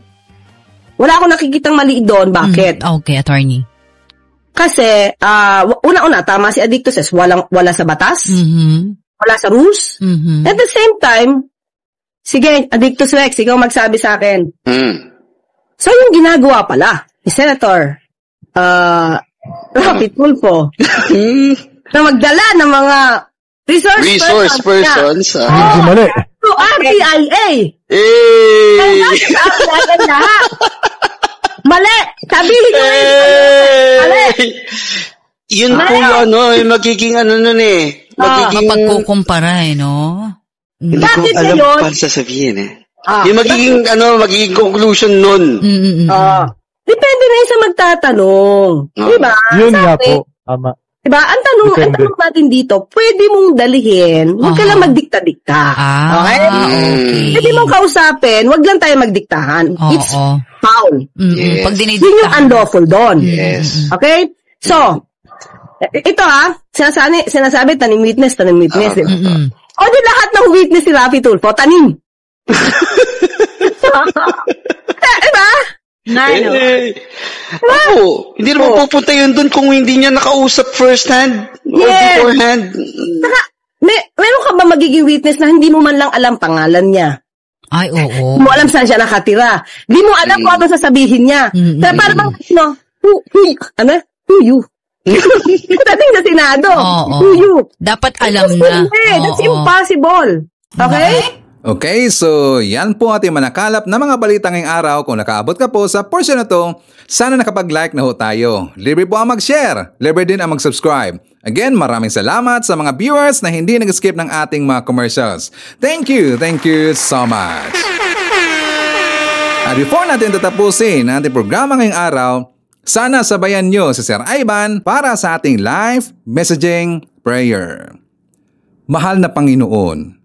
wala akong nakikitang mali doon. Bakit? Okay, attorney. Kasi, una-una, tama si Addicto says, wala sa batas, wala sa rules. At the same time, sige, Addicto Rex, ikaw magsabi sa akin. So, yung ginagawa pala ni Senator Rafi Tulfo, na magdala ng mga resource persons. Mali. To RTIA. Mali! Sabihin ko mali! Yun po yun, magiging nun eh. Mapagkukumpara no? Hindi ko alam paano sasabihin Yung magiging conclusion nun. Depende na yun sa magtatanong. Diba? Yun nga po. Tama. Diba? Ang tanong natin dito, pwede mong dalihin, huwag ka lang magdikta-dikta. Okay? Pwede mong kausapin, huwag lang tayo magdiktahan. It's foul. Yes. Pag yun yung unlawful doon. Yes. Okay? So, ito sinasabi, tanim witness. O di lahat ng witness si Rafi Tulfo, tanim. Diba? Hindi naman pupunta yun dun kung hindi niya nakausap first hand or beforehand. Saka, meron ka ba magiging witness na hindi mo man lang alam pangalan niya? Ay, oo. Hindi mo alam saan siya nakatira. Hindi mo alam kung ano sasabihin niya. Kaya parang, who you? Dating sa Senado. Who you? Dapat alam na. That's impossible. Okay? Okay, so yan po ating manakalap na mga balita ngayong araw. Kung nakaabot ka po sa portion na to, sana nakapag-like na ho tayo. Libre po ang mag-share. Libre din ang mag-subscribe. Again, maraming salamat sa mga viewers na hindi nag-skip ng ating mga commercials. Thank you so much. At before natin tatapusin ang ating programa ngayong araw, sana sabayan nyo si Sir Ivan para sa ating live messaging prayer. Mahal na Panginoon,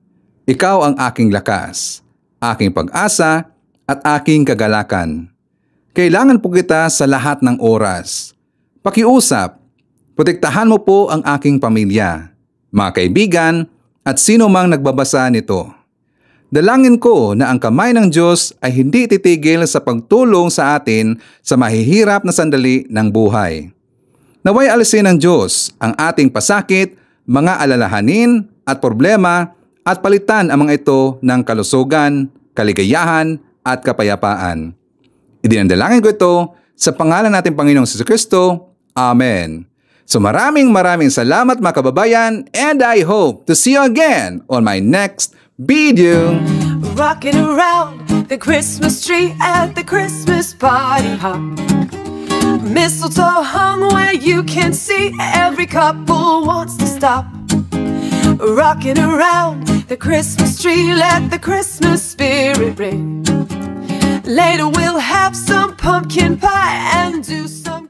Ikaw ang aking lakas, aking pag-asa at aking kagalakan. Kailangan po kita sa lahat ng oras. Pakiusap, protektahan mo po ang aking pamilya, mga kaibigan at sino mang nagbabasa nito. Dalangin ko na ang kamay ng Diyos ay hindi titigil sa pagtulong sa atin sa mahihirap na sandali ng buhay. Naway alisin ng Diyos ang ating pasakit, mga alalahanin at problema at palitan ang mga ito ng kalusugan, kaligayahan at kapayapaan. Idinandalangin ko ito sa pangalan nating Panginoong Jesucristo. Amen. So maraming salamat mga kababayan, and I hope to see you again on my next video. Rocking around the Christmas tree at the Christmas party hop. Mistletoe hung where you can see, every couple wants to stop. Rocking around the Christmas tree, let the Christmas spirit ring. Later we'll have some pumpkin pie and do some